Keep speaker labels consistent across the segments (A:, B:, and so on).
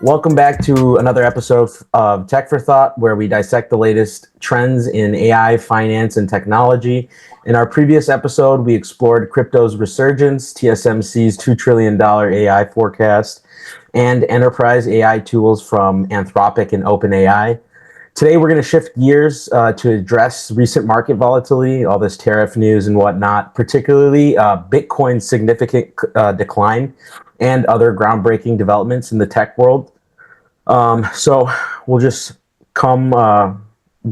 A: Welcome back to another episode of Tech for Thought, where we dissect the latest trends in AI, finance, and technology. In our previous episode, we explored crypto's resurgence, TSMC's $2 trillion AI forecast, and enterprise AI tools from Anthropic and OpenAI. Today, we're going to shift gears to address recent market volatility, all this tariff news and whatnot, particularly Bitcoin's significant decline and other groundbreaking developments in the tech world. So we'll just come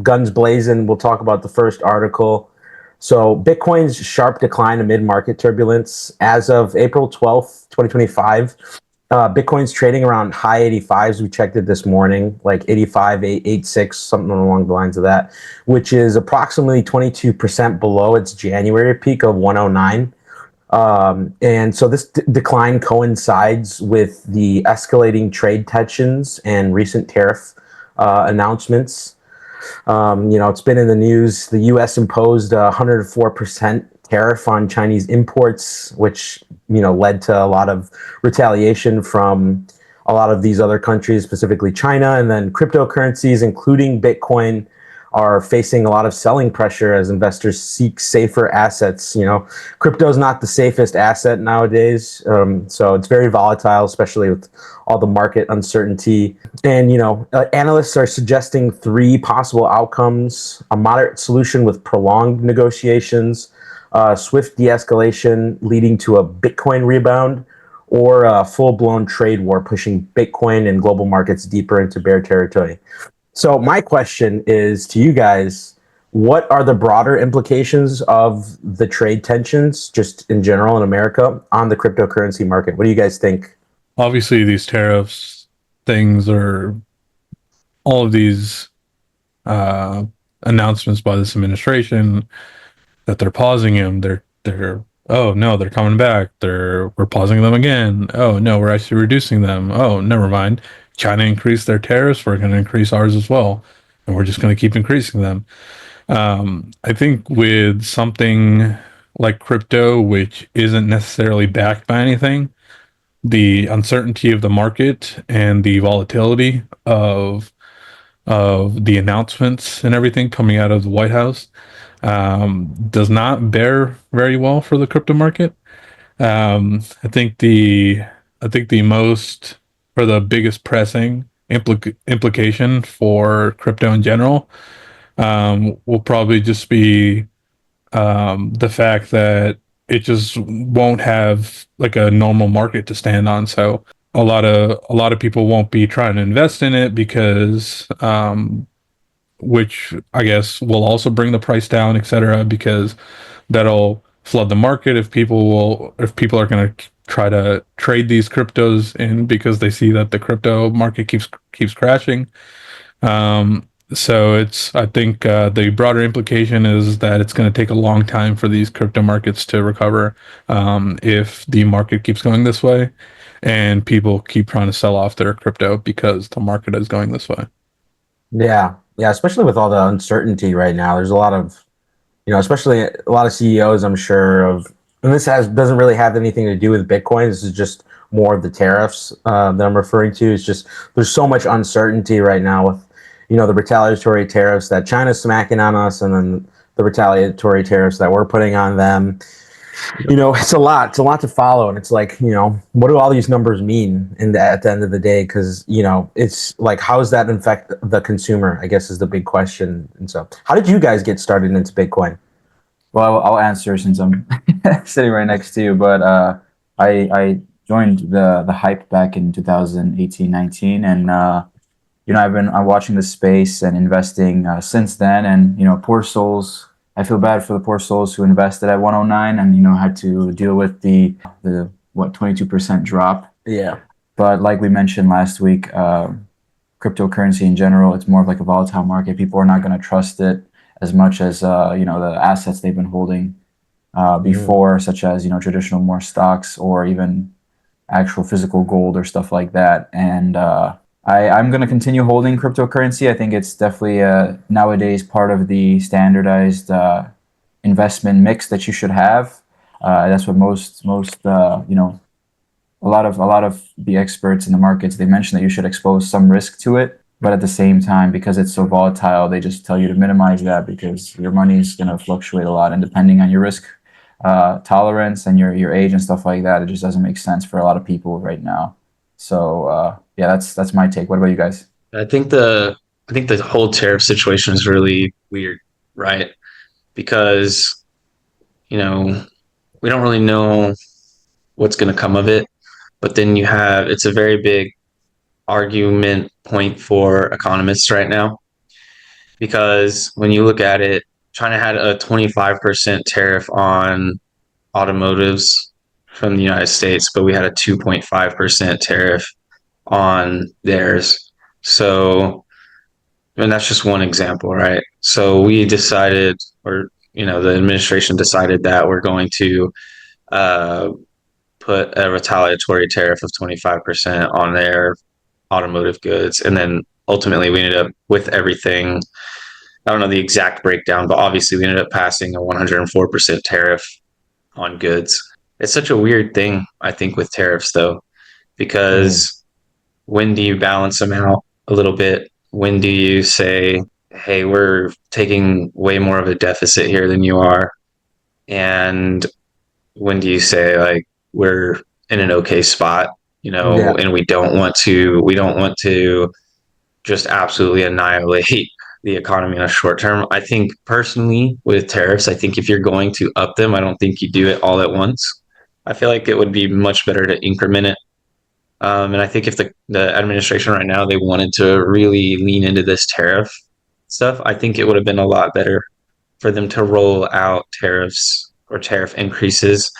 A: guns blazing. We'll talk about the first article. So Bitcoin's sharp decline amid market turbulence. As of April 12th, 2025, Bitcoin's trading around high 85s. We checked it this morning, like 85,886, something along the lines of that, which is approximately 22% below its January peak of 109. And so this decline coincides with the escalating trade tensions and recent tariff announcements. It's been in the news. The U.S. imposed a 104% tariff on Chinese imports, which led to a lot of retaliation from a lot of these other countries, specifically China. And then cryptocurrencies, including Bitcoin, are facing a lot of selling pressure as investors seek safer assets. Crypto is not the safest asset nowadays, so it's very volatile, especially with all the market uncertainty. And analysts are suggesting three possible outcomes: a moderate solution with prolonged negotiations, swift de-escalation leading to a Bitcoin rebound, or a full-blown trade war pushing Bitcoin and global markets deeper into bear territory. So my question is to you guys: what are the broader implications of the trade tensions, just in general in America, on the cryptocurrency market? What do you guys think?
B: Obviously, these tariffs things are all of these uh, announcements by this administration that they're pausing them. They're oh no, they're coming back. We're pausing them again. Oh no, we're actually reducing them. Oh, never mind. China increased their tariffs. We're going to increase ours as well, and we're just going to keep increasing them. I think with something like crypto, which isn't necessarily backed by anything, the uncertainty of the market and the volatility of the announcements and everything coming out of the White House does not bear very well for the crypto market. I think the most or the biggest pressing implication for crypto in general will probably just be the fact that it just won't have like a normal market to stand on. So a lot of people won't be trying to invest in it because which I guess will also bring the price down, etc. Because that'll flood the market if people are going to try to trade these cryptos in because they see that the crypto market keeps crashing. So I think the broader implication is that it's going to take a long time for these crypto markets to recover if the market keeps going this way and people keep trying to sell off their crypto because the market is going this way.
A: Yeah, yeah, especially with all the uncertainty right now. There's a lot of, especially a lot of CEOs, I'm sure of, and this has doesn't really have anything to do with Bitcoin. This is just more of the tariffs that I'm referring to. It's just there's so much uncertainty right now with, the retaliatory tariffs that China's smacking on us, and then the retaliatory tariffs that we're putting on them. It's a lot. It's a lot to follow, and it's like, what do all these numbers mean at the end of the day? Because it's like, how does that affect the consumer? I guess is the big question. And so, how did you guys get started into Bitcoin?
C: Well, I'll answer since I'm sitting right next to you. But I joined the hype back in 2018, 19, and I'm watching the space and investing since then. And poor souls. I feel bad for the poor souls who invested at 109 and had to deal with the what 22% drop.
A: Yeah.
C: But like we mentioned last week, cryptocurrency in general, it's more of like a volatile market. People are not going to trust it as much as the assets they've been holding before, such as traditional more stocks or even actual physical gold or stuff like that. And I'm going to continue holding cryptocurrency. I think it's definitely nowadays part of the standardized investment mix that you should have. That's what most a lot of the experts in the markets, they mention that you should expose some risk to it, but at the same time, because it's so volatile, they just tell you to minimize that because your money is going to fluctuate a lot, and depending on your risk tolerance and your age and stuff like that, it just doesn't make sense for a lot of people right now. So yeah, that's my take. What about you guys?
D: I think the whole tariff situation is really weird, right? Because, you know, we don't really know what's going to come of it, but then it's a very big argument point for economists right now because when you look at it, China had a 25% tariff on automotives from the United States, but we had a 2.5% tariff on theirs. So, and that's just one example, right? So we decided, or the administration decided that we're going to uh, put a retaliatory tariff of 25% on their automotive goods, and then ultimately we ended up with everything. I don't know the exact breakdown, but obviously we ended up passing a 104% tariff on goods. It's such a weird thing, I think, with tariffs, though, because when do you balance them out a little bit? When do you say, hey, we're taking way more of a deficit here than you are? And when do you say, like, we're in an okay spot,
A: Yeah.
D: and we don't want to just absolutely annihilate the economy in a short term. I think personally with tariffs, I think if you're going to up them, I don't think you do it all at once. I feel like it would be much better to increment it. And I think if the administration right now, they wanted to really lean into this tariff stuff, I think it would have been a lot better for them to roll out tariffs or tariff increases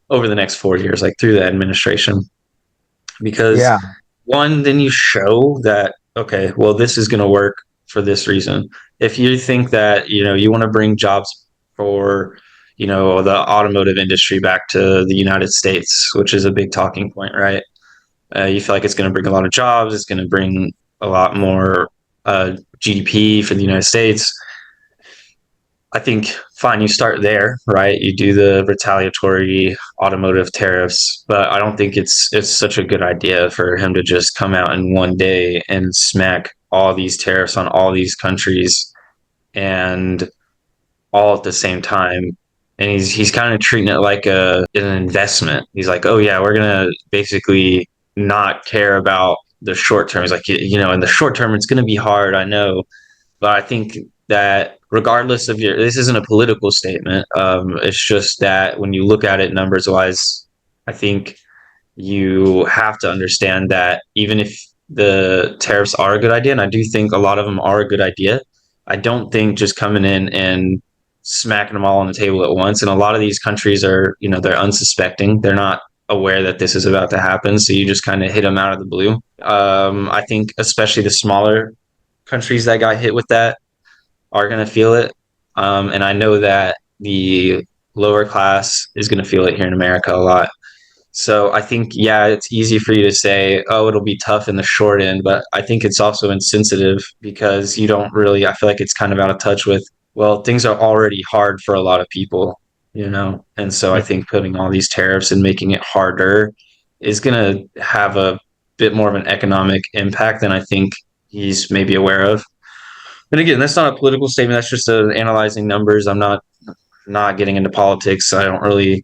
D: over the next 4 years, like through the administration. Because
A: Yeah.
D: one, then you show that, okay, well, this is going to work for this reason. If you think that, you want to bring jobs for, the automotive industry back to the United States, which is a big talking point, right? You feel like it's going to bring a lot of jobs. It's going to bring a lot more GDP for the United States. I think fine, you start there, right? You do the retaliatory automotive tariffs, but I don't think it's such a good idea for him to just come out in one day and smack all these tariffs on all these countries and all at the same time. And he's kind of treating it like an investment. He's like, oh yeah, we're gonna basically not care about the short term. He's like, in the short term, it's gonna be hard, I know, but I think that regardless of this isn't a political statement. It's just that when you look at it numbers wise, I think you have to understand that even if the tariffs are a good idea, and I do think a lot of them are a good idea, I don't think just coming in and smacking them all on the table at once. And a lot of these countries are, they're unsuspecting. They're not aware that this is about to happen. So you just kind of hit them out of the blue. I think especially the smaller countries that got hit with that are going to feel it. And I know that the lower class is going to feel it here in America a lot. So I think, yeah, it's easy for you to say, oh, it'll be tough in the short end, but I think it's also insensitive because you don't really, I feel like it's kind of out of touch with, well, things are already hard for a lot of people, And so I think putting all these tariffs and making it harder is going to have a bit more of an economic impact than I think he's maybe aware of. And again, that's not a political statement. That's just analyzing numbers. I'm not getting into politics. I don't really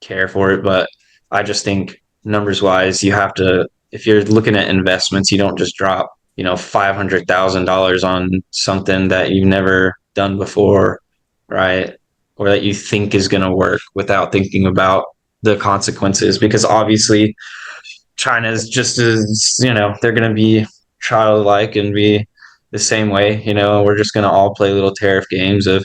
D: care for it, but I just think numbers wise, you have to. If you're looking at investments, you don't just drop $500,000 on something that you've never done before, right? Or that you think is going to work without thinking about the consequences. Because obviously, China is just as they're going to be childlike and be the same way. We're just going to all play little tariff games of,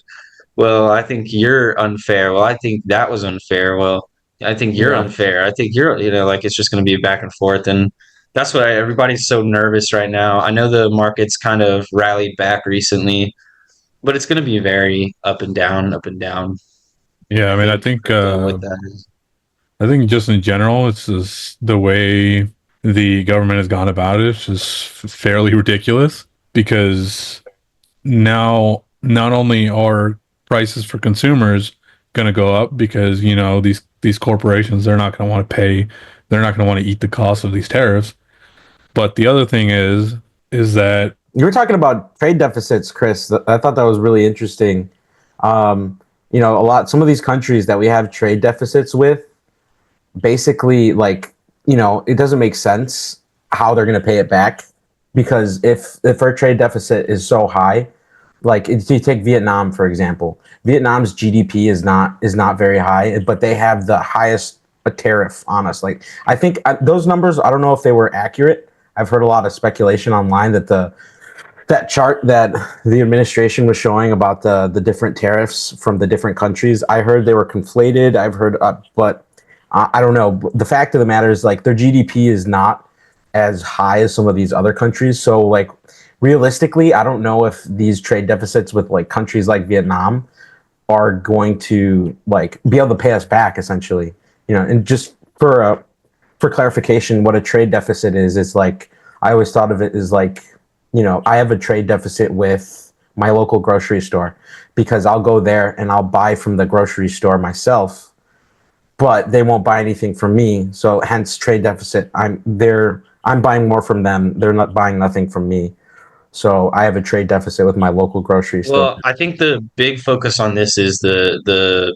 D: well, I think you're unfair. Well, I think that was unfair. Well, I think you're
A: Yeah.
D: unfair. I think you're, like it's just going to be back and forth. And that's why everybody's so nervous right now. I know the market's kind of rallied back recently, but it's going to be very up and down, up and down.
B: Yeah, I mean, I think
D: crypto with that.
B: I think just in general, it's just the way the government has gone about it is just fairly ridiculous because now not only are prices for consumers going to go up because these corporations, they're not going to want to pay they're not going to want to eat the cost of these tariffs. But the other thing is that
A: You were talking about trade deficits, Chris. I thought that was really interesting. Some of these countries that we have trade deficits with, basically, like, it doesn't make sense how they're going to pay it back, because if our trade deficit is so high, like if you take Vietnam for example, Vietnam's GDP is not very high, but they have the highest tariff on us. Like, I think those numbers, I don't know if they were accurate. I've heard a lot of speculation online that that chart that the administration was showing about the different tariffs from the different countries, I heard they were conflated. I've heard, but I don't know. The fact of the matter is, like, their GDP is not as high as some of these other countries. So, like, realistically, I don't know if these trade deficits with like countries like Vietnam are going to like be able to pay us back, essentially. And just for clarification, what a trade deficit is, it's like, I always thought of it as like, I have a trade deficit with my local grocery store because I'll go there and I'll buy from the grocery store myself, but they won't buy anything from me. So hence trade deficit. I'm buying more from them. They're not buying nothing from me. So I have a trade deficit with my local grocery store.
D: Well, I think the big focus on this is the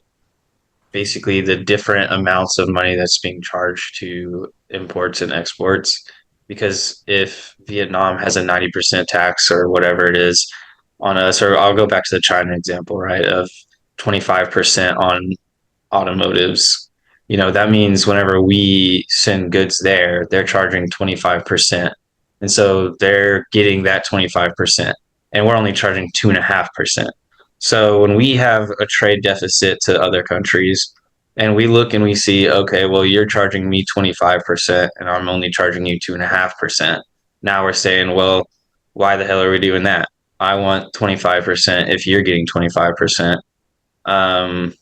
D: basically the different amounts of money that's being charged to imports and exports. Because if Vietnam has a 90% tax or whatever it is on us, or I'll go back to the China example, right, of 25% on automotives, that means whenever we send goods there, they're charging 25%. And so they're getting that 25%, and we're only charging 2.5%. So when we have a trade deficit to other countries, and we look and we see, okay, well, you're charging me 25% and I'm only charging you 2.5%. Now we're saying, well, why the hell are we doing that? I want 25% if you're getting 25%.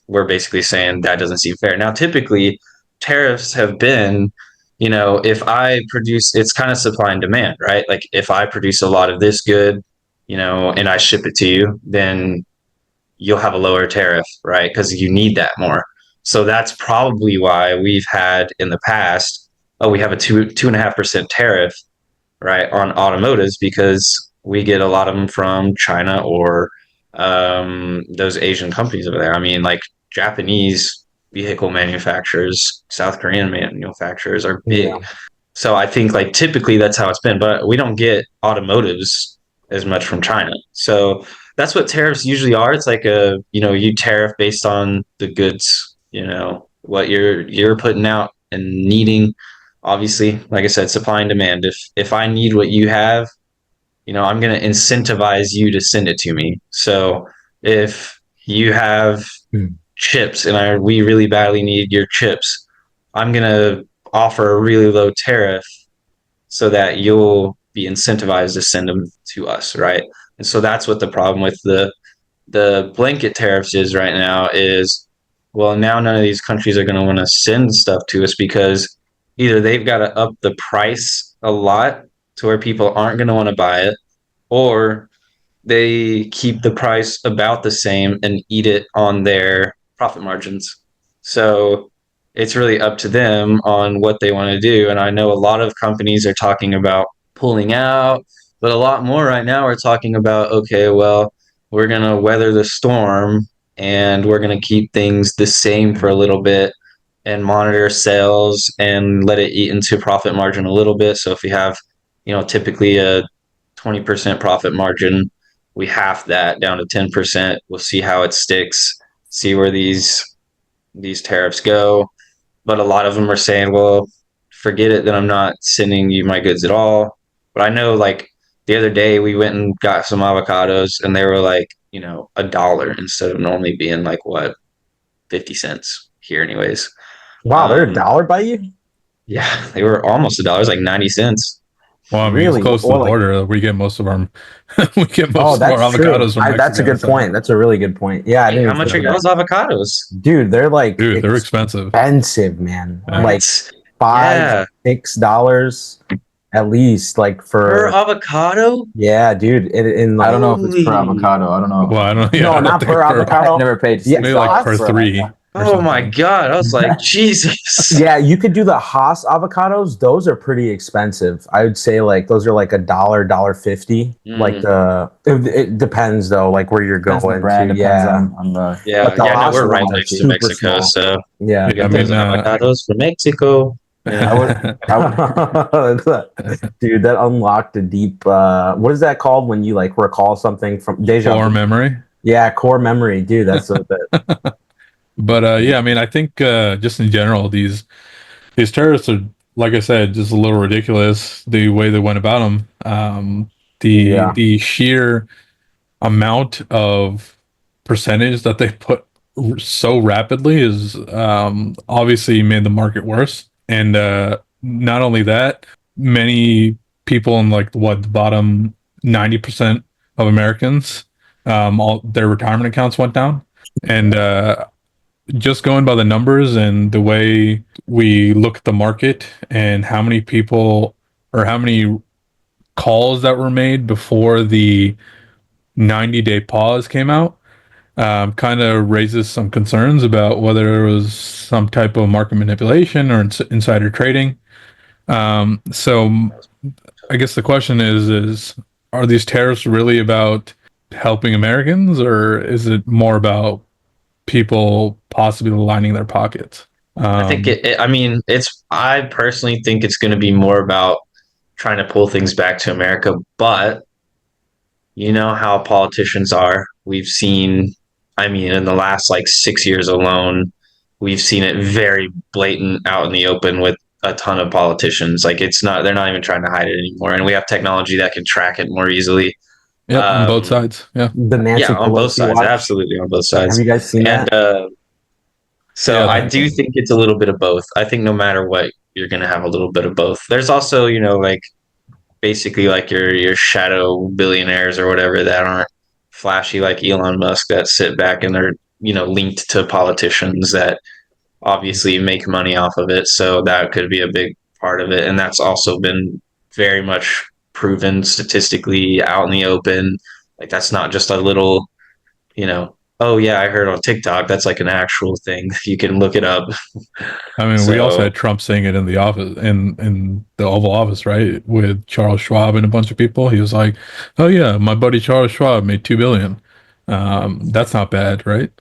D: We're basically saying that doesn't seem fair. Now, typically, tariffs have been, if I produce, it's kind of supply and demand, right? Like, if I produce a lot of this good, and I ship it to you, then you'll have a lower tariff, right? Because you need that more. So that's probably why we've had in the past, we have a 2.5% tariff, right, on automotives, because we get a lot of them from China or those Asian companies over there. I mean, like Japanese vehicle manufacturers, South Korean manufacturers are big. Yeah. So I think like typically that's how it's been, but we don't get automotives as much from China. So that's what tariffs usually are. It's like you tariff based on the goods, what you're putting out and needing. Obviously, like I said, supply and demand. If I need what you have, I'm going to incentivize you to send it to me. So if you have chips and we really badly need your chips, I'm going to offer a really low tariff so that you'll be incentivized to send them to us, right? And so that's what the problem with the blanket tariffs is right now is, well, now none of these countries are going to want to send stuff to us because either they've got to up the price a lot to where people aren't going to want to buy it, or they keep the price about the same and eat it on their profit margins. So it's really up to them on what they want to do. And I know a lot of companies are talking about pulling out, but a lot more right now are talking about, okay, well, we're going to weather the storm and we're going to keep things the same for a little bit and monitor sales and let it eat into profit margin a little bit. So if we have, typically a 20% profit margin, we half that down to 10%. We'll see how it sticks, see where these tariffs go. But a lot of them are saying, well, forget it, then I'm not sending you my goods at all. But I know, like, the other day we went and got some avocados and they were like, $1 instead of normally being like, what, 50 cents here anyways.
A: Wow, they're $1 by you?
D: Yeah, they were almost $1. It was like 90 cents.
B: Well, I mean, really? It's close to the border. We get most of our avocados from
A: that's a good point. That's a really good point. Yeah.
D: Hey, how much are those avocados?
A: Dude, they're
B: they're expensive.
A: Expensive, man.
D: What?
A: Like $5-6 at least, like per
D: avocado.
A: Yeah, dude.
C: I don't know if it's per avocado. I don't know.
B: Well, I don't.
A: Yeah, no, not per avocado.
C: I never paid.
B: Maybe like per 3.
D: Oh my God. I was like, Jesus.
A: Yeah, you could do the Haas avocados. Those are pretty expensive. I would say like those are like $1.50. Like it depends though, like where you're
C: Depends on
A: going
C: the brand,
A: to.
C: depends
A: Yeah,
C: on the.
D: Yeah.
A: but the
D: Yeah. No,
A: Haas
D: we're right
A: ones are
D: next to
A: super
D: Mexico.
A: small.
D: So
A: Yeah.
D: we
B: Yeah, I
D: got
B: mean,
D: those avocados from Mexico. Yeah.
C: I would
A: Dude, that unlocked a deep. What is that called when you like recall something from deja
B: core
A: vu?
B: memory.
A: Yeah, core memory, dude. That's a bit.
B: But yeah, I mean, I think just in general, these terrorists are, like I said, just a little ridiculous the way they went about them.
A: Yeah.
B: The sheer amount of percentage that they put so rapidly is obviously made the market worse. And not only that, many people in like what the bottom 90% of Americans, all their retirement accounts went down. And just going by the numbers and the way we look at the market and how many people or how many calls that were made before the 90-day pause came out, kind of raises some concerns about whether there was some type of market manipulation or insider trading. So I guess the question is are these tariffs really about helping Americans, or is it more about people possibly lining their pockets?
D: I think I mean, I personally think it's going to be more about trying to pull things back to America, but you know how politicians are. We've seen, I mean, in the last like 6 years alone, we've seen it very blatant out in the open with a ton of politicians. Like they're not even trying to hide it anymore. And we have technology that can track it more easily.
B: Yep, on both sides. Yeah.
A: The Nancy
D: Yeah, on both
A: Pelosi
D: sides.
A: watch.
D: Absolutely on both
A: Have
D: sides.
A: you guys seen
D: And
A: that?
D: so
B: Yeah,
D: I do think it's a little bit of both. I think no matter what, you're going to have a little bit of both. There's also, like basically like your shadow billionaires or whatever that aren't flashy like Elon Musk that sit back and they're linked to politicians that obviously make money off of it. So that could be a big part of it, and that's also been very much proven statistically out in the open. Like that's not just a little, oh yeah, I heard on TikTok. That's like an actual thing. You can look it up.
B: I mean, we also
D: So
B: had Trump saying it in the office, in the Oval Office, right, with Charles Schwab and a bunch of people. He was like, "Oh yeah, my buddy Charles Schwab made 2 billion. That's not bad, right?"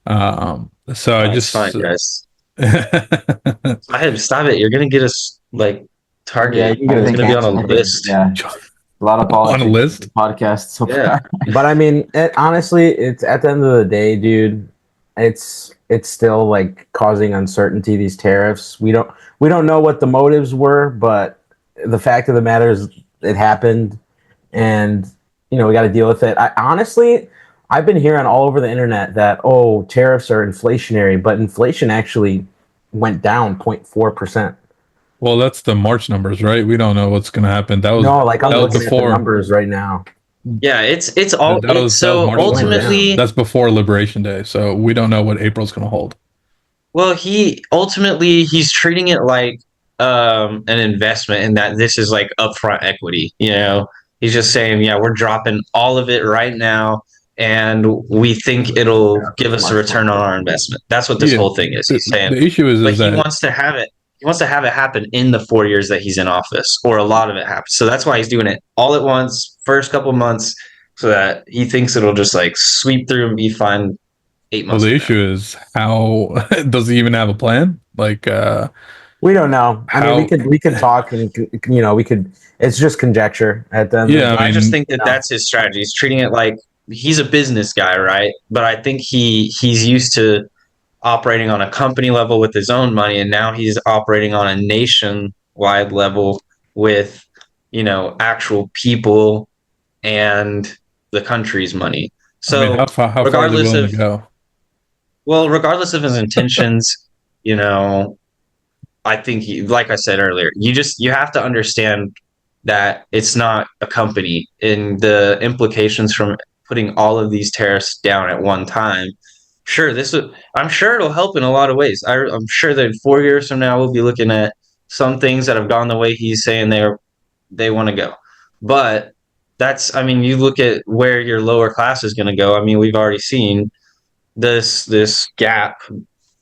B: So I
D: it's fine,
B: just,
D: guys. I had to stop it. You're gonna get us like
A: Yeah,
D: target.
A: you can
C: I
A: get
D: It's
C: think
D: gonna be on a
C: I think,
D: list.
C: yeah, a lot of
B: on a
C: politics
B: list.
C: podcasts so
D: Yeah.
C: far.
A: But I mean, honestly, it's at the end of the day, dude. It's still like causing uncertainty. These tariffs. We don't know what the motives were, but the fact of the matter is, it happened, and we got to deal with it. I've been hearing all over the internet that tariffs are inflationary, but inflation actually went down 0.4%.
B: Well, that's the March numbers, right? We don't know what's going to happen. That was
A: No, like I'm
B: that was
A: looking at the
B: before.
A: numbers right now.
D: Yeah, it's all
B: That was
D: so
B: March numbers.
D: ultimately.
B: That's before Liberation Day, so we don't know what April's going to hold.
D: Well, he's treating it like an investment, in that this is like upfront equity. He's just saying, yeah, we're dropping all of it right now, and we think it'll give us a return on our investment. That's what this
B: Yeah,
D: whole thing is. He's saying,
B: the issue
D: but
B: is
D: he
B: that
D: wants to have it. He wants to have it happen in the 4 years that he's in office, or a lot of it happens. So that's why he's doing it all at once, first couple months, so that he thinks it'll just like sweep through and be fine 8 months.
B: the issue is how does he even have a plan? Like,
A: We don't know. I mean, we could talk, and we could. It's just conjecture at the end.
B: Yeah,
A: of the
D: I
A: day.
D: just think that that's his strategy. He's treating it like he's a business guy, right? But I think he's used to operating on a company level with his own money, and now he's operating on a nationwide level with actual people and the country's money. So
B: I mean, how far are they willing to go?
D: well, regardless of his intentions, I think like I said earlier, you have to understand that it's not a company, and the implications from putting all of these tariffs down at one time. Sure, I'm sure it'll help in a lot of ways. I'm sure that 4 years from now we'll be looking at some things that have gone the way he's saying they want to go. But I mean, you look at where your lower class is going to go. I mean, we've already seen this gap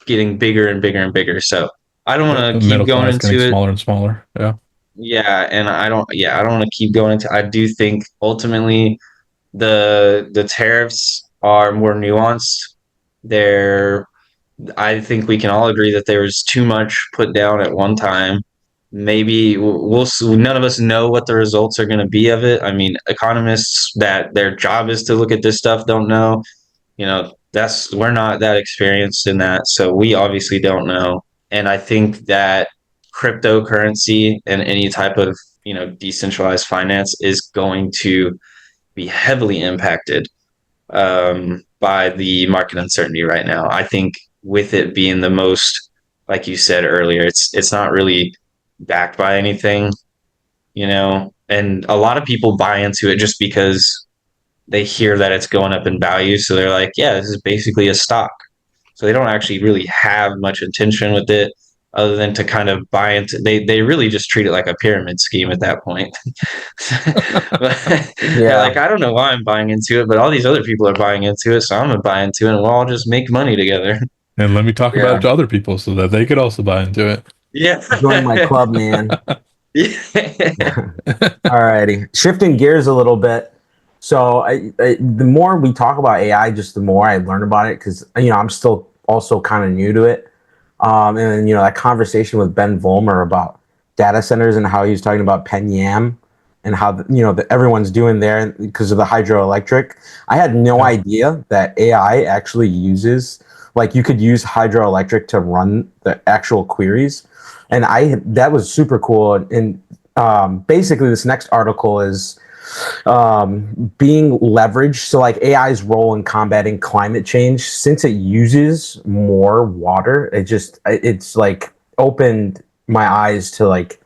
D: getting bigger and bigger and bigger. So I don't want
B: The
D: to keep
B: middle
D: going
B: class getting
D: into it.
B: smaller and smaller. Yeah.
D: Yeah, and I don't want to keep going into. I do think ultimately the tariffs are more nuanced. They're I think we can all agree that there was too much put down at one time. Maybe none of us know what the results are going to be of it. I mean, economists that their job is to look at this stuff don't know. We're not that experienced in that, so we obviously don't know. And I think that cryptocurrency and any type of decentralized finance is going to be heavily impacted by the market uncertainty right now. I think with it being the most, like you said earlier, it's not really backed by anything, and a lot of people buy into it just because they hear that it's going up in value. So they're like, yeah, this is basically a stock. So they don't actually really have much intention with it other than to kind of buy into they really just treat it like a pyramid scheme at that point. They're
A: Yeah.
D: like, I don't know why I'm buying into it, but all these other people are buying into it, so I'm gonna buy into it and we'll all just make money togetger.
B: And let me talk about
A: Yeah.
B: it to other people so that they could also buy into it.
D: Yeah.
A: Join my club, man.
D: Yeah.
A: Alrighty, shifting gears a little bit. So the more we talk about AI, just the more I learn about it because I'm still also kind of new to it. And that conversation with Ben Vollmer about data centers and how he was talking about Penyam and how everyone's doing there because of the hydroelectric. I had no
B: Yeah.
A: idea that AI actually uses you could use hydroelectric to run the actual queries, and that was super cool. And basically, this next article is being leveraged. So, like AI's role in combating climate change, since it uses more water, it's like opened my eyes to like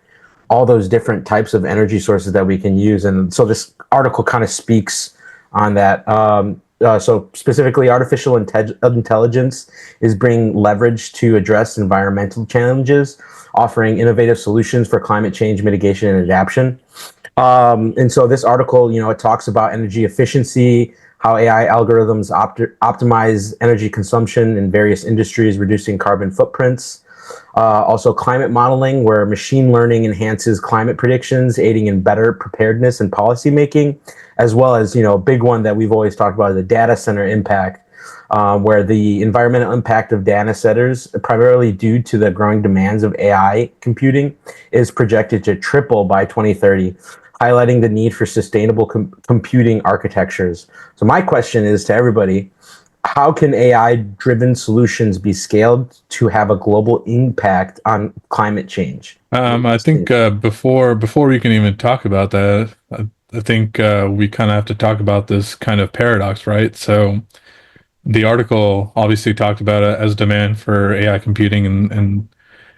A: all those different types of energy sources that we can use. And so, this article kind of speaks on that. So specifically, artificial intelligence is bringing leverage to address environmental challenges, offering innovative solutions for climate change mitigation and adaptation. And so this article, it talks about energy efficiency, how AI algorithms optimize energy consumption in various industries, reducing carbon footprints. Also, climate modeling, where machine learning enhances climate predictions, aiding in better preparedness and policy making, as well as, a big one that we've always talked about, the data center impact, where the environmental impact of data centers, primarily due to the growing demands of AI computing, is projected to triple by 2030, highlighting the need for sustainable computing architectures. So my question is to everybody, how can AI-driven solutions be scaled to have a global impact on climate change?
B: I think before we can even talk about that, I think we kind of have to talk about this kind of paradox, right? So the article obviously talked about it as demand for AI computing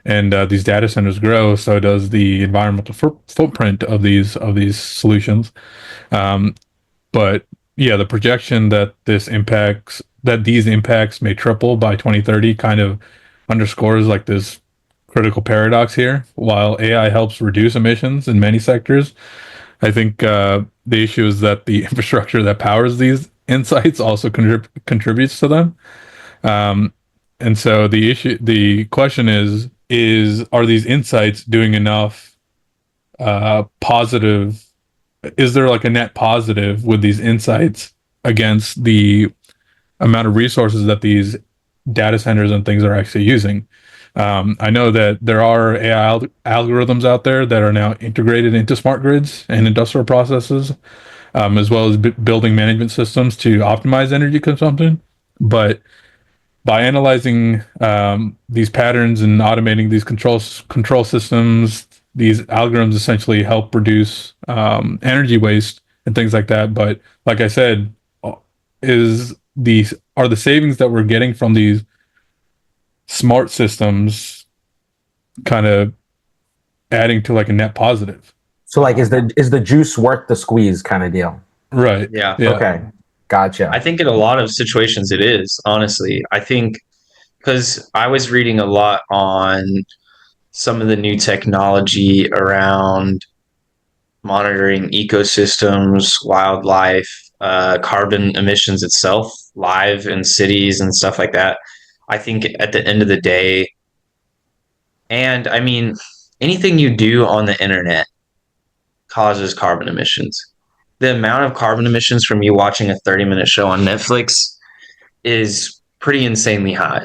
B: and these data centers grow, so does the environmental footprint of these solutions. But yeah, the projection that these impacts may triple by 2030 kind of underscores like this critical paradox here. While AI helps reduce emissions in many sectors, I think the issue is that the infrastructure that powers these insights also contributes to them. Um, and so the question is are these insights doing enough positive? Is there like a net positive with these insights against the amount of resources that these data centers and things are actually using? I know that there are AI algorithms out there that are now integrated into smart grids and industrial processes, as well as building management systems to optimize energy consumption. But by analyzing these patterns and automating these control systems, these algorithms essentially help reduce energy waste and things like that. But like I said, are the savings that we're getting from these smart systems kind of adding to like a net positive?
A: So, like, is the juice worth the squeeze kind of deal?
B: Right.
D: Yeah.
B: Yeah.
A: Okay, gotcha.
D: I think in a lot of situations it is, honestly. I think because I was reading a lot on some of the new technology around monitoring ecosystems, wildlife, carbon emissions itself, live in cities and stuff like that. I think at the end of the day, and I mean, anything you do on the internet causes carbon emissions. The amount of carbon emissions from you watching a 30-minute show on Netflix is pretty insanely high.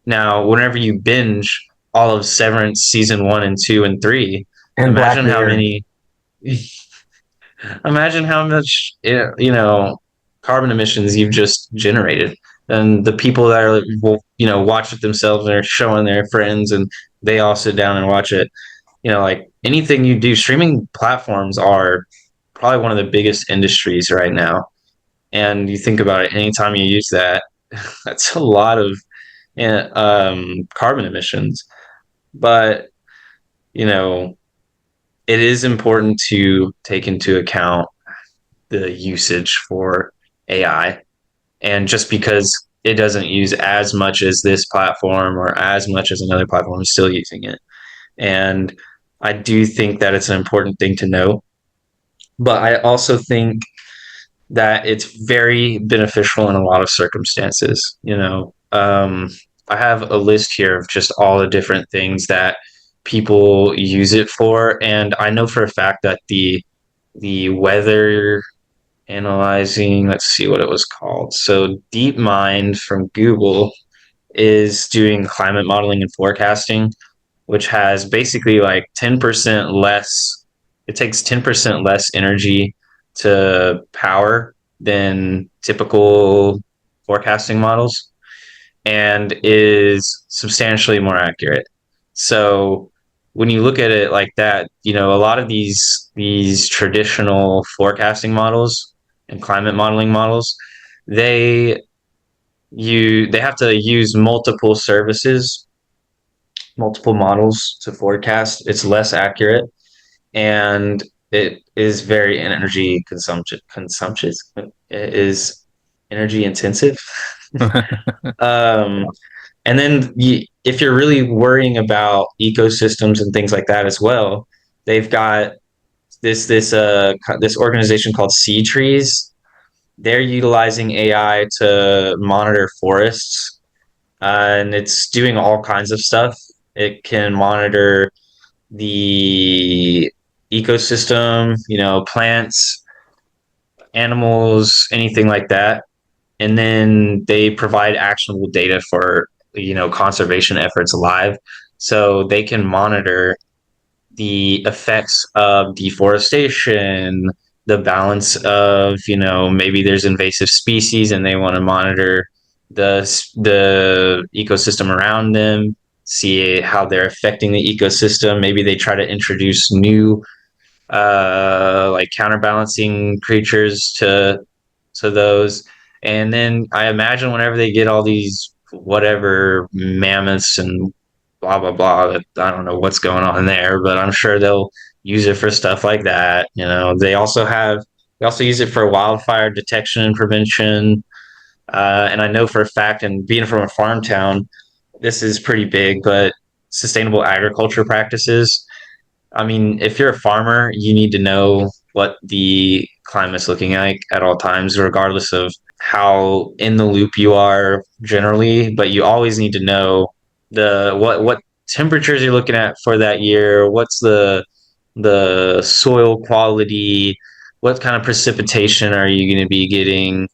D: Now, whenever you binge all of Severance season 1 and 2 and 3,
A: And Black
D: imagine how
A: Mirror.
D: many imagine how much carbon emissions you've just generated, and the people that are will watch it themselves and are showing their friends, and they all sit down and watch it. Like anything you do, streaming platforms are probably one of the biggest industries right now. And you think about it, anytime you use that, that's a lot of carbon emissions. But you know it is important to take into account the usage for AI. And just because it doesn't use as much as this platform or as much as another platform, is still using it. And I do think that it's an important thing to know. But I also think that it's very beneficial in a lot of circumstances. I have a list here of just all the different things that people use it for, and I know for a fact that the weather analyzing, let's see what it was called. So DeepMind from Google is doing climate modeling and forecasting, which has basically like 10% less, it takes 10% less energy to power than typical forecasting models, and is substantially more accurate. So when you look at it like that, a lot of these traditional forecasting models and climate modeling models, they they have to use multiple services, multiple models to forecast. It's less accurate, and it is very energy consumptive. It is energy intensive. um, and then if you're really worrying about ecosystems and things like that as well, they've got this organization called Sea Trees. They're utilizing AI to monitor forests, and it's doing all kinds of stuff. It can monitor the ecosystem, plants, animals, anything like that. And then they provide actionable data for, conservation efforts live. So they can monitor the effects of deforestation, the balance of, maybe there's invasive species and they want to monitor the ecosystem around them, see how they're affecting the ecosystem. Maybe they try to introduce new like counterbalancing creatures to those. And then I imagine whenever they get all these whatever mammoths and blah blah blah, I don't know what's going on there, but I'm sure they'll use it for stuff like that. They also use it for wildfire detection and prevention. And I know for a fact, and being from a farm town, this is pretty big, but sustainable agriculture practices. I mean, if you're a farmer, you need to know what the climate's looking like at all times, regardless of how in the loop you are generally. But you always need to know what temperatures you're looking at for that year. What's the soil quality? What kind of precipitation are you going to be getting?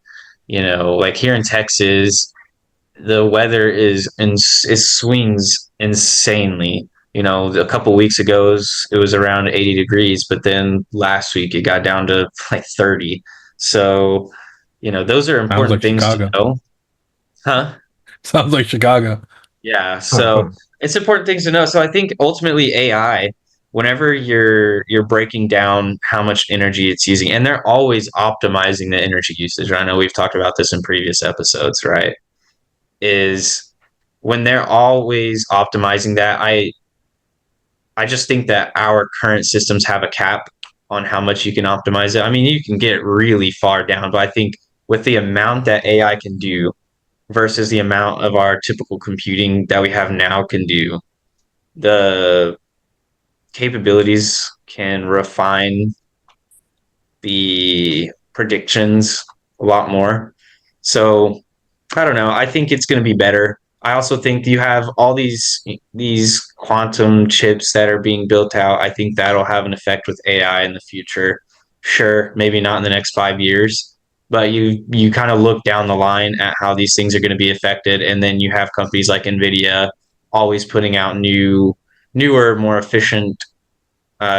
D: Like here in Texas, the weather it swings insanely. A couple weeks ago it was around 80 degrees, but then last week it got down to like 30. So, those are
B: Sounds
D: important
B: like
D: things to
B: Chicago.
D: know. Huh?
B: Sounds like Chicago.
D: Yeah. So it's important things to know. So I think ultimately AI, whenever you're breaking down how much energy it's using, and they're always optimizing the energy usage. I know we've talked about this in previous episodes, right? Is when they're always optimizing that, I just think that our current systems have a cap on how much you can optimize it. I mean, you can get really far down, but I think with the amount that AI can do versus the amount of our typical computing that we have now can do, the capabilities can refine the predictions a lot more. So I don't know. I think it's going to be better. I also think you have all these quantum chips that are being built out. I think that'll have an effect with AI in the future. Sure, maybe not in the next 5 years, but you kind of look down the line at how these things are going to be affected, and then you have companies like Nvidia always putting out newer, more efficient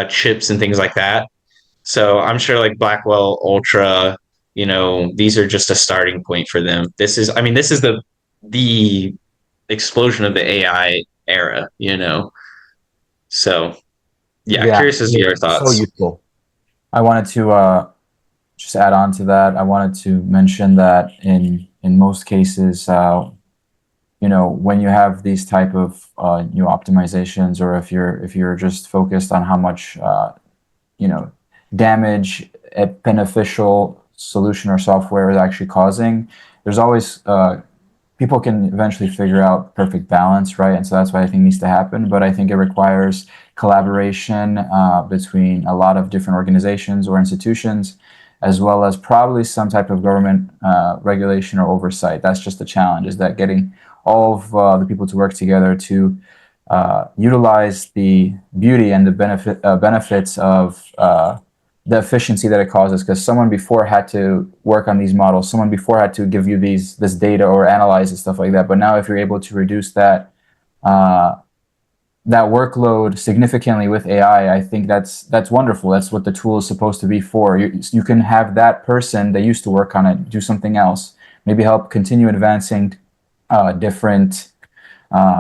D: chips and things like that. So I'm sure like Blackwell Ultra, these are just a starting point for them. This is the explosion of the AI era. So yeah,
A: Yeah,
D: curious as to your
A: so
D: thoughts.
A: useful.
C: I wanted to just add on to that. I wanted to mention that in most cases, when you have these type of new optimizations, or if you're just focused on how much you know damage a beneficial solution or software is actually causing, there's always people can eventually figure out perfect balance, right? And so that's what I think needs to happen. But I think it requires collaboration between a lot of different organizations or institutions, as well as probably some type of government regulation or oversight. That's just the challenge, is that getting all of the people to work together to utilize the beauty and the benefits of the efficiency that it causes. Because someone before had to work on these models, someone before had to give you this data or analyze and stuff like that. But now, if you're able to reduce that that workload significantly with AI, I think that's wonderful. That's what the tool is supposed to be for. You can have that person that used to work on it do something else, maybe help continue advancing different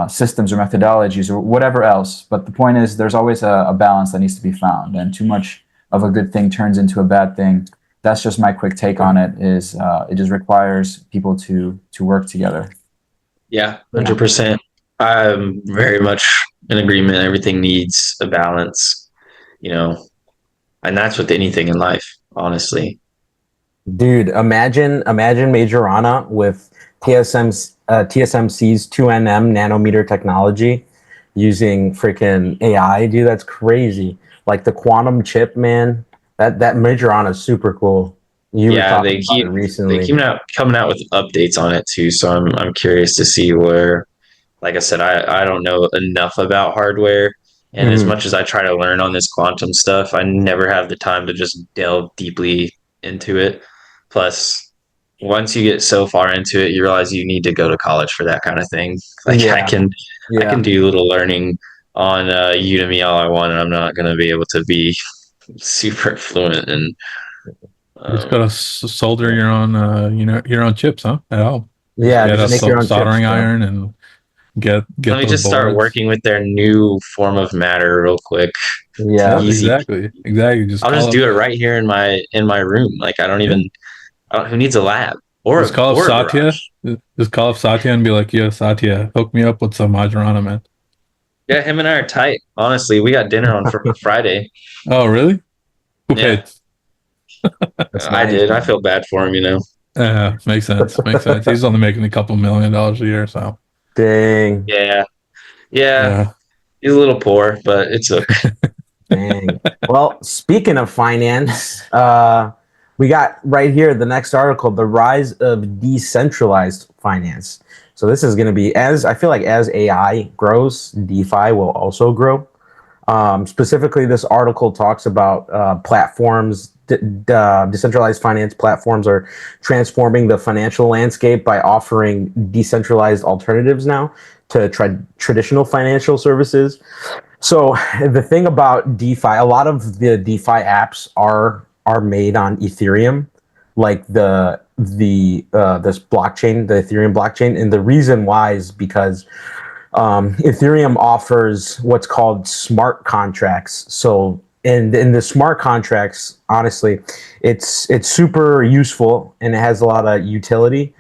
C: systems or methodologies or whatever else. But the point is, there's always a balance that needs to be found, and too much of a good thing turns into a bad thing. That's just my quick take on it. Is it just requires people to work together.
D: Yeah, 100%. I'm very much in agreement. Everything needs a balance, and that's with anything in life, honestly.
A: Dude, imagine Majorana with TSMC's 2nm nanometer technology using freaking AI. Dude, that's crazy. Like the quantum chip, man. That Majorana is super cool. You were
D: Yeah,
A: talking about it
D: they
A: recently.
D: keep coming out with updates on it too. So I'm curious to see where. Like I said, I don't know enough about hardware, and as
A: Mhm.
D: much as I try to learn on this quantum stuff, I never have the time to just delve deeply into it. Plus, once you get so far into it, you realize you need to go to college for that kind of thing. Like
A: Yeah,
D: I can
A: yeah.
D: do little learning on Udemy all I want, and I'm not going to be able to be super fluent and
B: You just gotta solder
A: Yeah.
B: your own chips, huh? At home. Just
A: Yeah,
B: get
A: just
B: a
A: make your own chips,
B: soldering
A: bro.
B: iron and get
D: let me
B: those
D: just start
B: boards.
D: working with their new form of matter real quick.
A: Yeah.
B: Yep,
D: Easy.
B: exactly. Just
D: I'll just
B: call up,
D: do it right here in my room. Like I don't
B: yeah,
D: even. Who needs a lab
B: just call up
D: or a
B: Satya.
D: garage?
B: Just call up Satya and be like, "Yo, Satya, hook me up with some Majarana, man."
D: Yeah, him and I are tight. Honestly, we got dinner on Friday.
B: Oh, really? Who
D: Yeah,
B: paid?
A: That's
D: I
A: nice,
D: did. I
A: man.
D: feel bad for him.
B: Makes sense. Makes sense. He's only making a couple $1 million a year, so
A: Dang.
D: Yeah, yeah.
B: yeah.
D: He's a little poor, but it's okay.
A: Dang. Well, speaking of finance, we got right here the next article, The Rise of Decentralized Finance. So this is going to be, as I feel like as AI grows, DeFi will also grow. Specifically, this article talks about platforms. Decentralized finance platforms are transforming the financial landscape by offering decentralized alternatives now to traditional financial services. So the thing about DeFi, a lot of the DeFi apps are made on Ethereum, like this blockchain, the Ethereum blockchain, and the reason why is because Ethereum offers what's called smart contracts. So in the smart contracts, honestly, it's super useful and it has a lot of utility.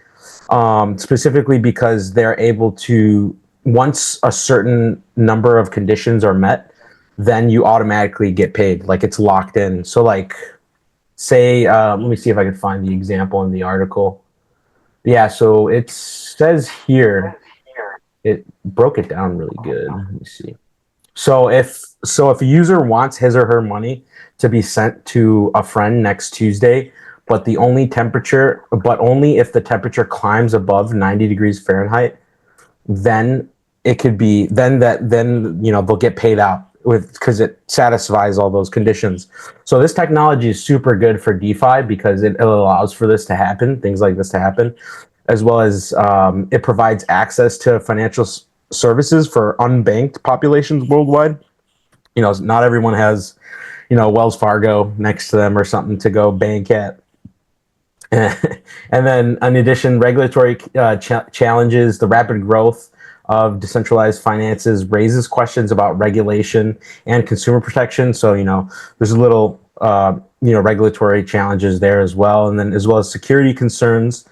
A: Specifically because they're able to, once a certain number of conditions are met, then you automatically get paid. Like it's locked in. So like, say, let me see if I can find the example in the article. Yeah, so it says here, it broke it down really good. Let me see. So if a user wants his or her money to be sent to a friend next Tuesday, but only if the temperature climbs above 90 degrees Fahrenheit, then it could be then they'll get paid out with because it satisfies all those conditions. So this technology is super good for DeFi because it allows for this to happen, things like this to happen, as well as it provides access to financial services for unbanked populations worldwide. Not everyone has, Wells Fargo next to them or something to go bank at. And then, in addition, regulatory challenges, the rapid growth of decentralized finances raises questions about regulation and consumer protection. So, there's a little, regulatory challenges there as well. And then, as well as security concerns,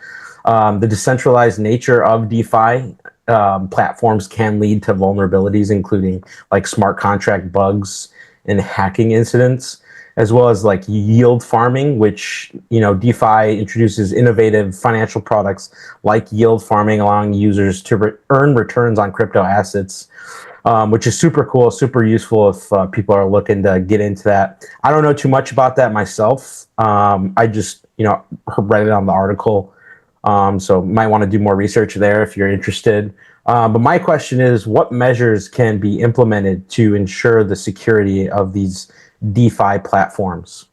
A: the decentralized nature of DeFi platforms can lead to vulnerabilities, including like smart contract bugs and hacking incidents, as well as like yield farming, which, DeFi introduces innovative financial products like yield farming, allowing users to earn returns on crypto assets, which is super cool, super useful if people are looking to get into that. I don't know too much about that myself. I just, read it on the article. So might want to do more research there if you're interested. But my question is, what measures can be implemented to ensure the security of these DeFi platforms?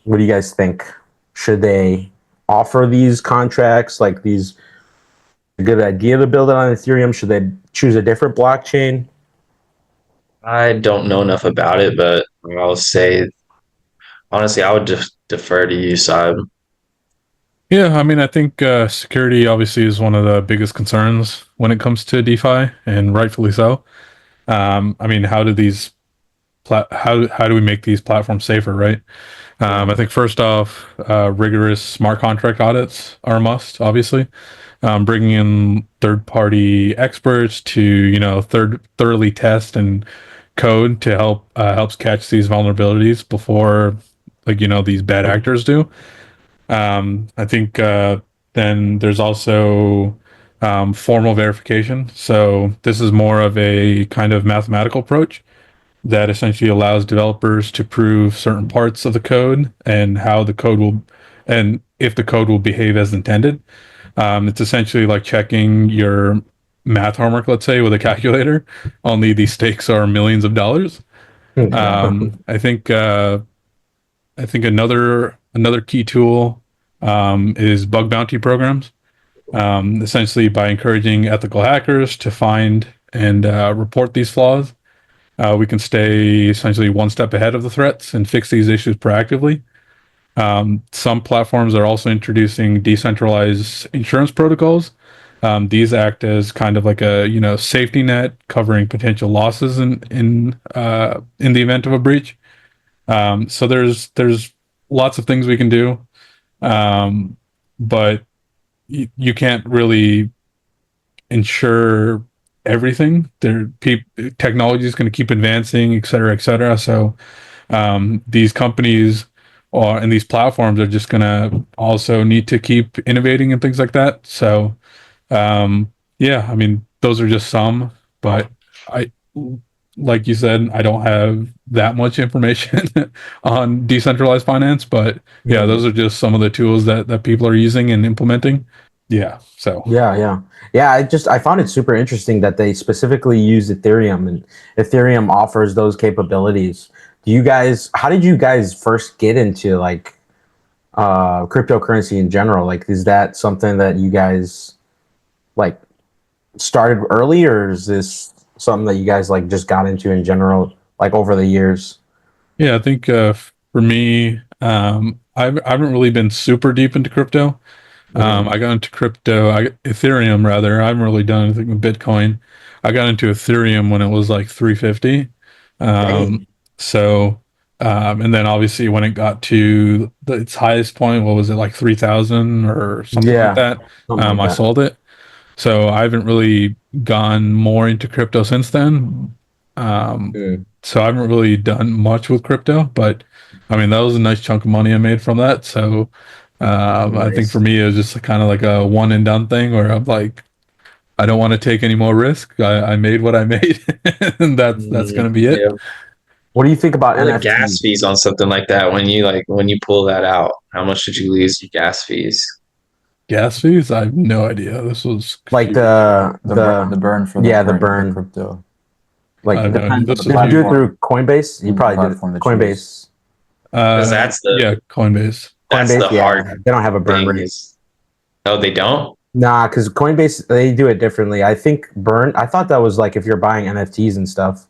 A: What do you guys think? Should they offer these contracts like these? A good idea to build it on Ethereum? Should they choose a different blockchain?
D: I don't know enough about it, but I'll say honestly, I would just defer to you, Saib.
B: Yeah, I mean, I think security obviously is one of the biggest concerns when it comes to DeFi, and rightfully so. I mean, how do we make these platforms safer, right? I think first off, rigorous smart contract audits are a must, obviously. Bringing in third-party experts to thoroughly test and code to helps catch these vulnerabilities before these bad actors do. I think then there's also formal verification. So this is more of a kind of mathematical approach that essentially allows developers to prove certain parts of the code and how the code will, and if the code will behave as intended. It's essentially like checking your math homework, let's say, with a calculator. Only the stakes are millions of dollars.
A: Yeah.
B: I think another key tool is bug bounty programs. Essentially, by encouraging ethical hackers to find and report these flaws, we can stay essentially one step ahead of the threats and fix these issues proactively. Some platforms are also introducing decentralized insurance protocols. These act as kind of like a safety net covering potential losses in the event of a breach. So there's lots of things we can do, but you can't really ensure everything. Technology is going to keep advancing, et cetera, et cetera. So these companies and these platforms are just going to also need to keep innovating and things like that. So yeah, I mean, those are just some, but I, like you said, I don't have that much information on decentralized finance, but yeah, those are just some of the tools that people are using and implementing. Yeah. So
A: Yeah. I found it super interesting that they specifically use Ethereum, and Ethereum offers those capabilities. How did you guys first get into like cryptocurrency in general? Like, is that something that you guys like started early, or is this something that you guys like just got into in general, like over the years?
B: yeah, I think for me, I haven't really been super deep into crypto. I got into Ethereum rather. I haven't really done anything with Bitcoin. I got into Ethereum when it was like 350.
A: Dang.
B: So, and then obviously when it got to its highest point, what was it, like 3,000 or something like
A: Yeah,
B: that?
A: something like
B: I
A: that.
B: sold it. So I haven't really gone more into crypto since then. So I haven't really done much with crypto, but I mean, that was a nice chunk of money I made from that. So I think for
A: Nice.
B: me, it was just kind of like a one and done thing where I'm like, I don't want to take any more risk. I made what I made, and that's gonna be it.
D: Yeah.
A: What do you think about
D: What are the gas
A: NFTs?
D: fees on something like that when you pull that out? How much did you lose your gas fees?
B: gas fees? I have no idea. This was
A: Like
C: The burn for
A: the
C: the
A: burn.
C: crypto.
A: Like
B: I don't know.
A: depends.
B: This
A: Did
B: is
A: you do it
B: new.
A: through Coinbase? You
C: The
A: probably did it.
C: platform that
A: Coinbase.
D: Because that's the
B: Coinbase.
A: Coinbase,
D: hard
A: they don't have a burn
D: thing.
A: rate.
D: Oh, they don't?
A: Nah, because Coinbase, they do it differently. I think burn. I thought that was like if you're buying NFTs and stuff.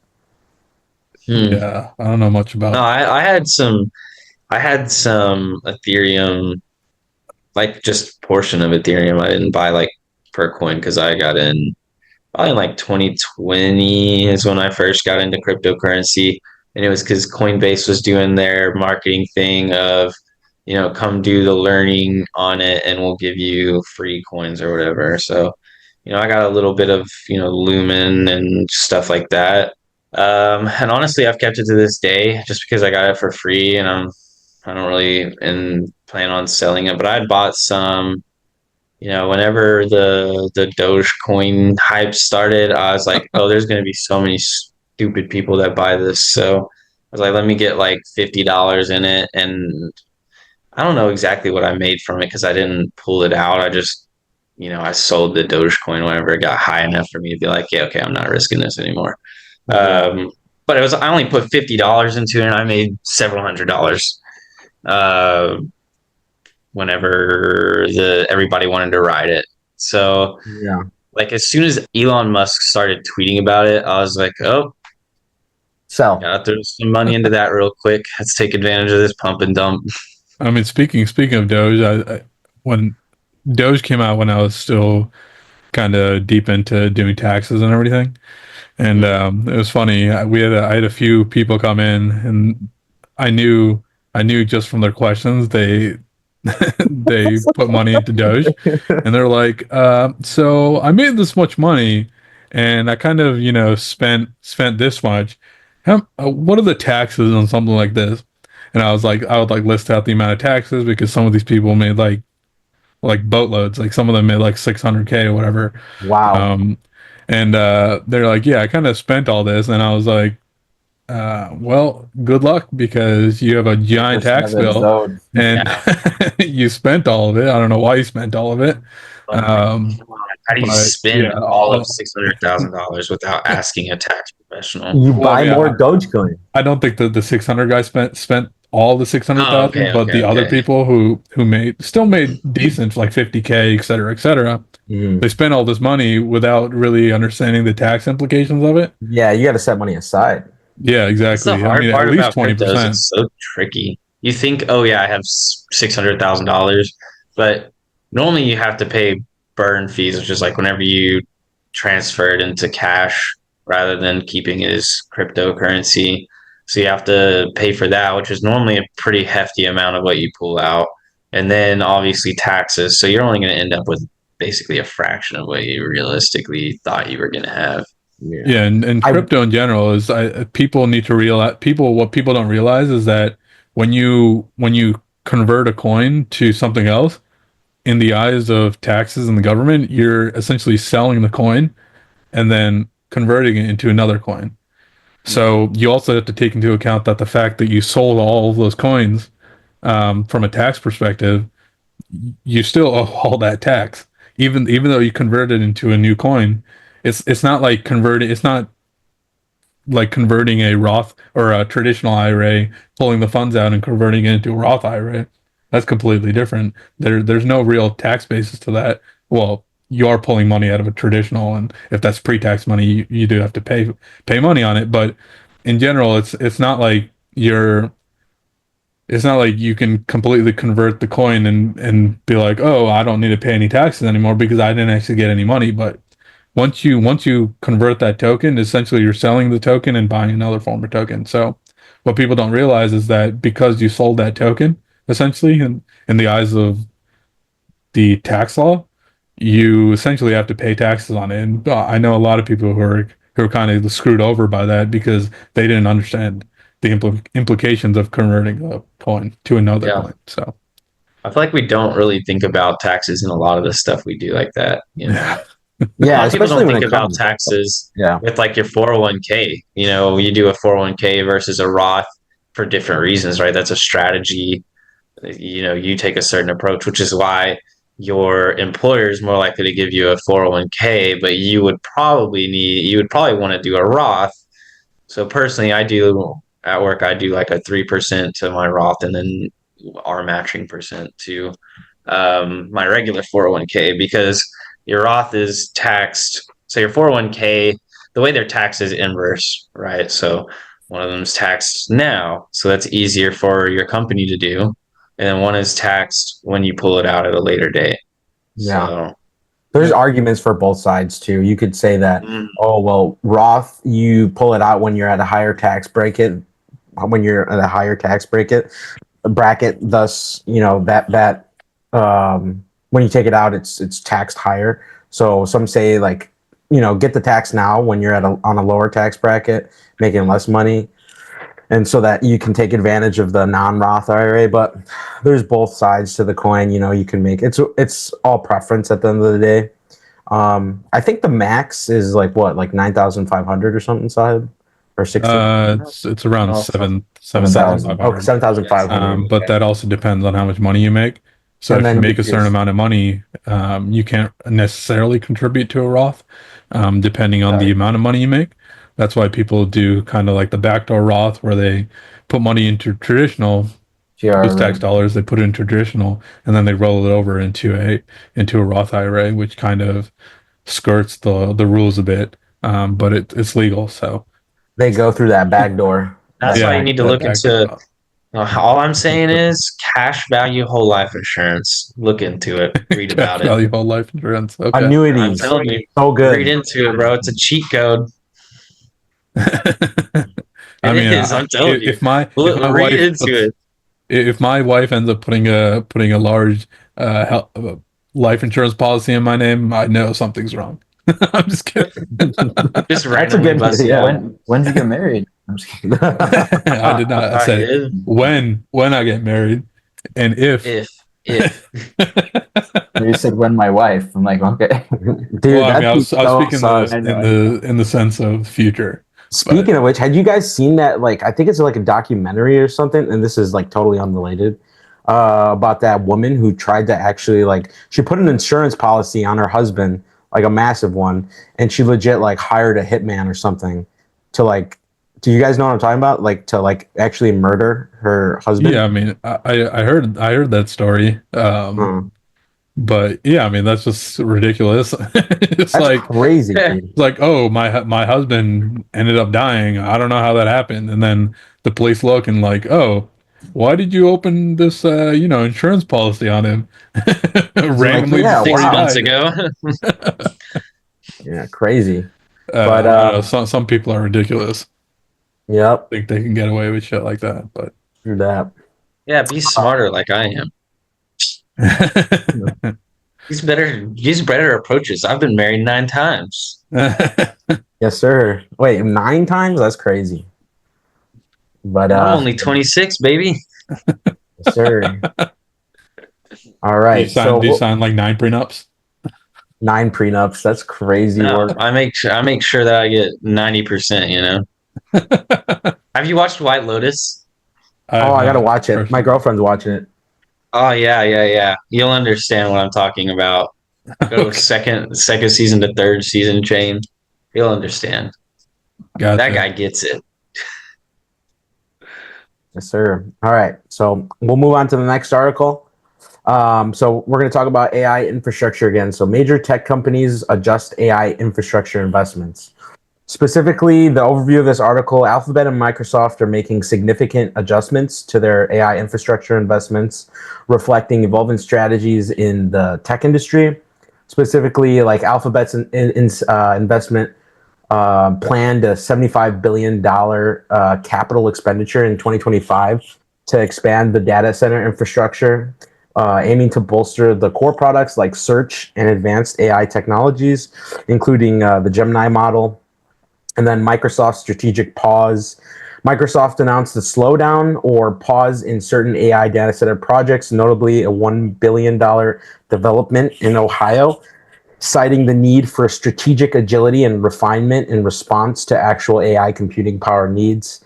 B: Yeah, I don't know much
D: No,
B: about.
D: I had some Ethereum, like just portion of Ethereum. I didn't buy like per coin because I got in probably in like 2020 is when I first got into cryptocurrency. And it was because Coinbase was doing their marketing thing of, come do the learning on it and we'll give you free coins or whatever. So, I got a little bit of, Lumen and stuff like that. And honestly, I've kept it to this day just because I got it for free and I don't really plan on selling it, but I bought some, whenever the Dogecoin hype started, I was like, oh, there's going to be so many stupid people that buy this. So I was like, let me get like $50 in it. And I don't know exactly what I made from it because I didn't pull it out. I just, I sold the Dogecoin whenever it got high enough for me to be like, yeah, okay, I'm not risking this anymore. But I only put $50 into it and I made several $100s. Whenever everybody wanted to ride it. So
A: Yeah.
D: like as soon as Elon Musk started tweeting about it, I was like, oh,
A: Sell.
D: gotta throw some money into that real quick. Let's take advantage of this pump and dump.
B: I mean, speaking of Doge, when Doge came out, when I was still kind of deep into doing taxes and everything, and it was funny. I had a few people come in, and I knew just from their questions they put money into Doge, and they're like, so I made this much money, and I kind of spent this much. What are the taxes on something like this? And I was like, I would like list out the amount of taxes because some of these people made like boatloads. Like some of them made like 600K or whatever.
A: Wow.
B: And they're like, yeah, I kind of spent all this, and I was like, well, good luck because you have a giant tax bill and you spent all of it. I don't know why you spent all of it.
D: How do you spend all of $600,000 without asking a tax professional?
A: You buy more Dogecoin.
B: I don't think that the 600 guy spent all the 600,000, but the other people who still made decent, like 50K, et cetera, et cetera. They spent all this money without really understanding the tax implications of it.
A: Yeah, you got to set money aside.
B: Yeah, exactly.
D: That's the hard part
B: at least
D: about 20%. Cryptos, it's so tricky. You think, oh yeah, I have $600,000, but normally you have to pay burn fees, which is like whenever you transfer it into cash rather than keeping it as cryptocurrency. So you have to pay for that, which is normally a pretty hefty amount of what you pull out. And then obviously taxes. So you're only going to end up with basically a fraction of what you realistically thought you were going to have.
B: Yeah, and crypto in general is people need to realize what people don't realize is that when you convert a coin to something else, in the eyes of taxes and the government, you're essentially selling the coin and then converting it into another coin. So you also have to take into account that the fact that you sold all of those coins, from a tax perspective, you still owe all that tax, even though you converted into a new coin. It's not like converting. It's not like converting a Roth or a traditional IRA, pulling the funds out and converting it into a Roth IRA. That's completely different. There's no real tax basis to that. Well, you are pulling money out of a traditional, and if that's pre-tax money, you do have to pay money on it. But in general, it's not like you can completely convert the coin and be like, oh, I don't need to pay any taxes anymore because I didn't actually get any money. But once you convert that token, essentially you're selling the token and buying another form of token. So what people don't realize is that because you sold that token, essentially in the eyes of the tax law, you essentially have to pay taxes on it. And I know a lot of people who are kind of screwed over by that because they didn't understand the implications of converting a coin to another coin. So
D: I feel like we don't really think about taxes in a lot of the stuff we do like that.
A: Yeah,
D: a lot of people
A: especially
D: don't
A: when
D: think
A: it
D: about
A: comes.
D: taxes with like your 401k. You do a 401k versus a Roth for different reasons, right? That's a strategy. You take a certain approach, which is why your employer is more likely to give you a 401k, but you would probably want to do a Roth. So personally, I do at work, I do like a 3% to my Roth and then our matching percent to my regular 401k, because your Roth is taxed. So your 401k, the way they're taxed is inverse, right? So one of them is taxed now, so that's easier for your company to do. And then one is taxed when you pull it out at a later date.
A: Yeah.
D: So
A: There's arguments for both sides too. You could say that, oh, well, Roth, you pull it out when you're at a higher tax bracket, bracket. Thus, that when you take it out, it's taxed higher. So some say like, get the tax now when you're on a lower tax bracket, making less money, and so that you can take advantage of the non-Roth IRA. But there's both sides to the coin. You can make it's all preference at the end of the day. I think the max is like 9,500 or something, side or 16.
B: It's around
C: Oh,
B: 7,500.
A: Oh, 7,500.
B: But that also depends on how much money you make. So
A: And
B: if
A: then
B: you make a certain amount of money, you can't necessarily contribute to a Roth, depending on the amount of money you make. That's why people do kind of like the backdoor Roth, where they put money into traditional, use tax dollars, they put it into traditional, and then they roll it over into a Roth IRA, which kind of skirts the rules a bit, but it's legal. So
A: They go through that back door.
D: that's why you need to
B: that
D: look
B: backdoor
D: into.
B: Roth.
D: All I'm saying is cash value whole life insurance. Look into it. Read
B: Cash
D: about it.
B: value whole life insurance. Okay.
D: I'm
A: Annuities.
D: telling you,
A: So
D: read
A: good.
D: into it, bro. It's a cheat code.
B: I mean,
D: I'm telling you.
B: if my
D: Read
B: wife
D: into it.
B: if my wife ends up putting a large life insurance policy in my name, I know something's wrong. I'm just kidding.
D: Just randomly busting
A: yeah.
C: When did you get married? I'm just kidding.
B: I did not. I said when I get married, and if.
C: You said when my wife. I'm like, okay.
A: Dude,
B: Well, I mean, I
A: that'd be
B: was
A: so
B: speaking
A: sus.
B: in the sense of future.
A: Speaking of which, had you guys seen that? Like, I think it's like a documentary or something, and this is like totally unrelated. About that woman who tried to actually she put an insurance policy on her husband, like a massive one, and she legit like hired a hitman or something to like. Do you guys know what I'm talking about? Like to like actually murder her husband?
B: Yeah, I mean, I heard that story. But yeah, I mean, that's just ridiculous. It's
A: That's
B: like
A: crazy. Dude.
B: It's like, oh, my husband ended up dying. I don't know how that happened. And then the police look and like, oh, why did you open this insurance policy on him randomly before he
D: 6 months
B: died?
D: ago?
A: Yeah, crazy.
B: But I don't know, some people are ridiculous.
A: Yep.
B: Think they can get away with shit like that, but
A: That.
D: Yeah, be smarter like I am. Use better approaches. I've been married 9 times.
A: Yes, sir. Wait, 9 times? That's crazy. But
D: I'm only 26, baby.
A: Yes, sir. All right.
B: Do you sign like 9 prenups?
A: 9 prenups. That's crazy work.
D: I make sure that I get 90%, you know. Have you watched White Lotus?
A: I gotta watch it. My girlfriend's watching it.
D: Oh yeah. You'll understand what I'm talking about. Go second season to third season chain. You'll understand.
B: Gotcha.
D: That guy gets it.
A: Yes, sir. All right. So we'll move on to the next article. So we're going to talk about AI infrastructure again. So major tech companies adjust AI infrastructure investments. Specifically, the overview of this article, Alphabet and Microsoft are making significant adjustments to their AI infrastructure investments, reflecting evolving strategies in the tech industry. Specifically, like Alphabet's investment planned a $75 billion capital expenditure in 2025 to expand the data center infrastructure, aiming to bolster the core products like search and advanced AI technologies, including the Gemini model. And then Microsoft's strategic pause. Microsoft announced a slowdown or pause in certain AI data center projects, notably a $1 billion development in Ohio, citing the need for strategic agility and refinement in response to actual AI computing power needs.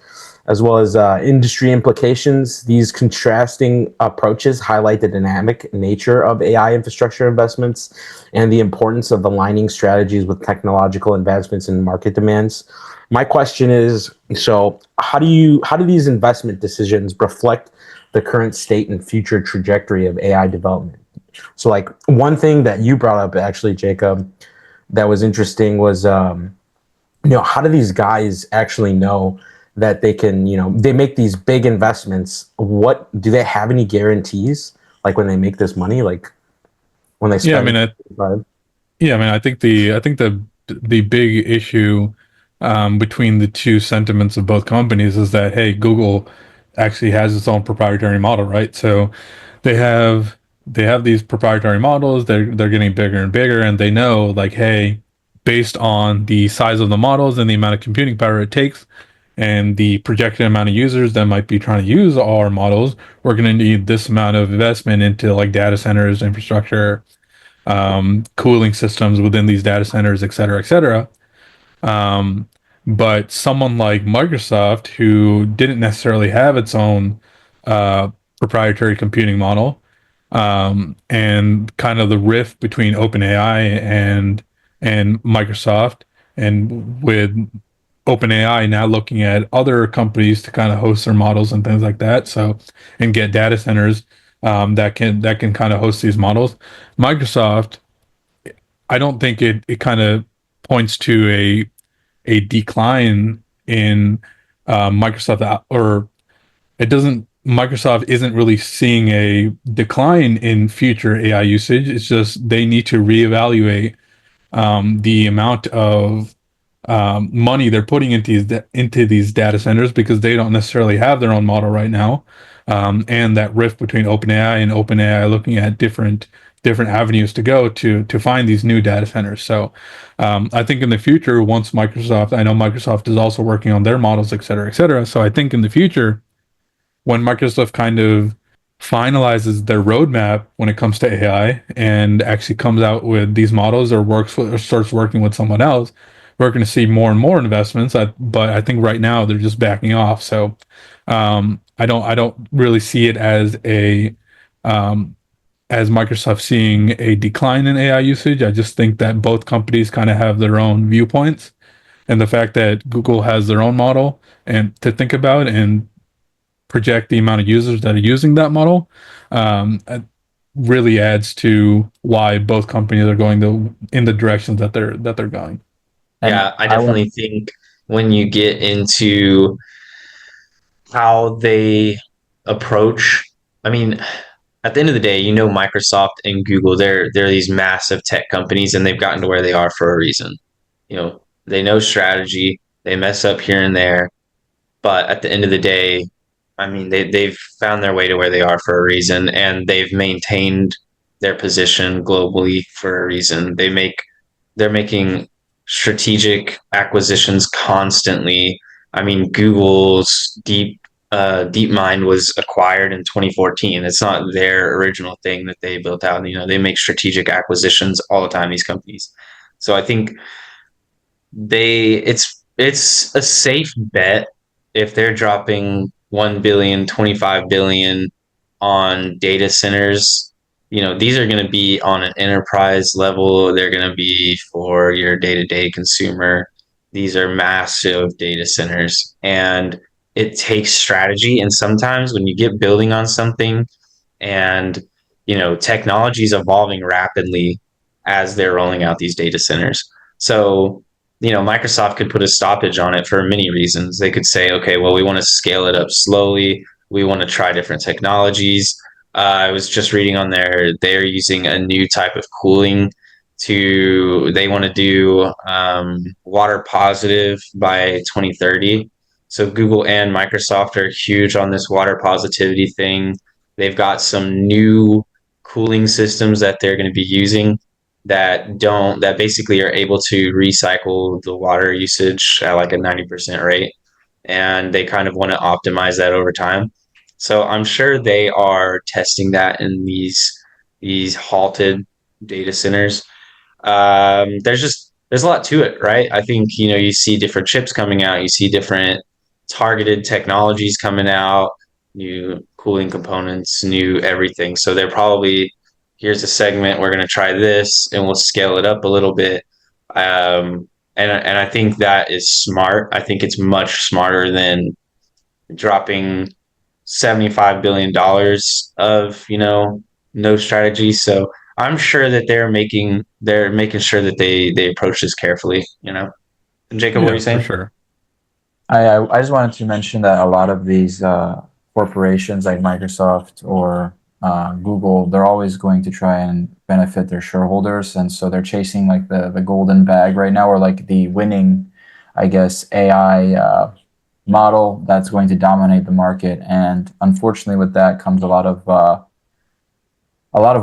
A: as well as industry implications. These contrasting approaches highlight the dynamic nature of AI infrastructure investments and the importance of aligning strategies with technological advancements and market demands. My question is, so how do these investment decisions reflect the current state and future trajectory of AI development? So like one thing that you brought up actually, Jacob, that was interesting was how do these guys actually know that they can, they make these big investments? What do they have any guarantees like when they make this money, like when they
B: Yeah, I
A: spend?
B: mean, I think the big issue between the two sentiments of both companies is that, hey, Google actually has its own proprietary model, right? So they have these proprietary models. They're getting bigger and bigger, and they know, like, hey, based on the size of the models and the amount of computing power it takes, and the projected amount of users that might be trying to use our models, we're going to need this amount of investment into like data centers, infrastructure, cooling systems within these data centers, et cetera, et cetera. Um, but someone like Microsoft, who didn't necessarily have its own uh, proprietary computing model, and kind of the rift between OpenAI and Microsoft, and with OpenAI now looking at other companies to kind of host their models and things like that, so and get data centers that can kind of host these models. Microsoft, I don't think it kind of points to a decline in Microsoft, or it doesn't. Microsoft isn't really seeing a decline in future AI usage. It's just they need to reevaluate the amount of money they're putting into these data centers, because they don't necessarily have their own model right now, and that rift between OpenAI looking at different avenues to go to find these new data centers. So I think in the future, once I know Microsoft is also working on their models, et cetera, et cetera. So I think in the future, when Microsoft kind of finalizes their roadmap when it comes to AI and actually comes out with these models, or starts working with someone else, we're going to see more and more investments. But I think right now they're just backing off. So I don't really see it um, as Microsoft seeing a decline in AI usage. I just think that both companies kind of have their own viewpoints, and the fact that Google has their own model and to think about, and project the amount of users that are using that model, really adds to why both companies are going in the directions that they're going.
C: And
D: Yeah, I definitely think when you get into how they approach, I mean, at the end of the day, Microsoft and Google, they're these massive tech companies, and they've gotten to where they are for a reason. They know strategy, they mess up here and there, but at the end of the day, I mean, they've found their way to where they are for a reason, and they've maintained their position globally for a reason. They're making strategic acquisitions constantly. I mean, Google's DeepMind was acquired in 2014. It's not their original thing that they built out. They make strategic acquisitions all the time, these companies. So I think it's a safe bet if they're dropping 1 billion, 25 billion on data centers. These are going to be on an enterprise level. They're going to be for your day-to-day consumer. These are massive data centers, and it takes strategy. And sometimes when you get building on something, and technology is evolving rapidly as they're rolling out these data centers. So Microsoft could put a stoppage on it for many reasons. They could say, okay, well, we want to scale it up slowly. We want to try different technologies. I was just reading on there, they're using a new type of cooling they want to do water positive by 2030. So Google and Microsoft are huge on this water positivity thing. They've got some new cooling systems that they're going to be using that basically are able to recycle the water usage at like a 90% rate. And they kind of want to optimize that over time. So I'm sure they are testing that in these halted data centers. There's a lot to it, right? I think you see different chips coming out, you see different targeted technologies coming out, new cooling components, new everything. So they're probably, here's a segment, we're going to try this and we'll scale it up a little bit. And I think that is smart. I think it's much smarter than dropping $75 billion of, no strategy. So I'm sure that they're making sure that they approach this carefully. Jacob, what were
B: Yeah,
D: you
B: for
D: saying?
B: sure.
C: I just wanted to mention that a lot of these corporations like Microsoft or Google, they're always going to try and benefit their shareholders, and so they're chasing like the golden bag right now, or like the winning, I guess, AI model that's going to dominate the market. And unfortunately, with that comes a lot of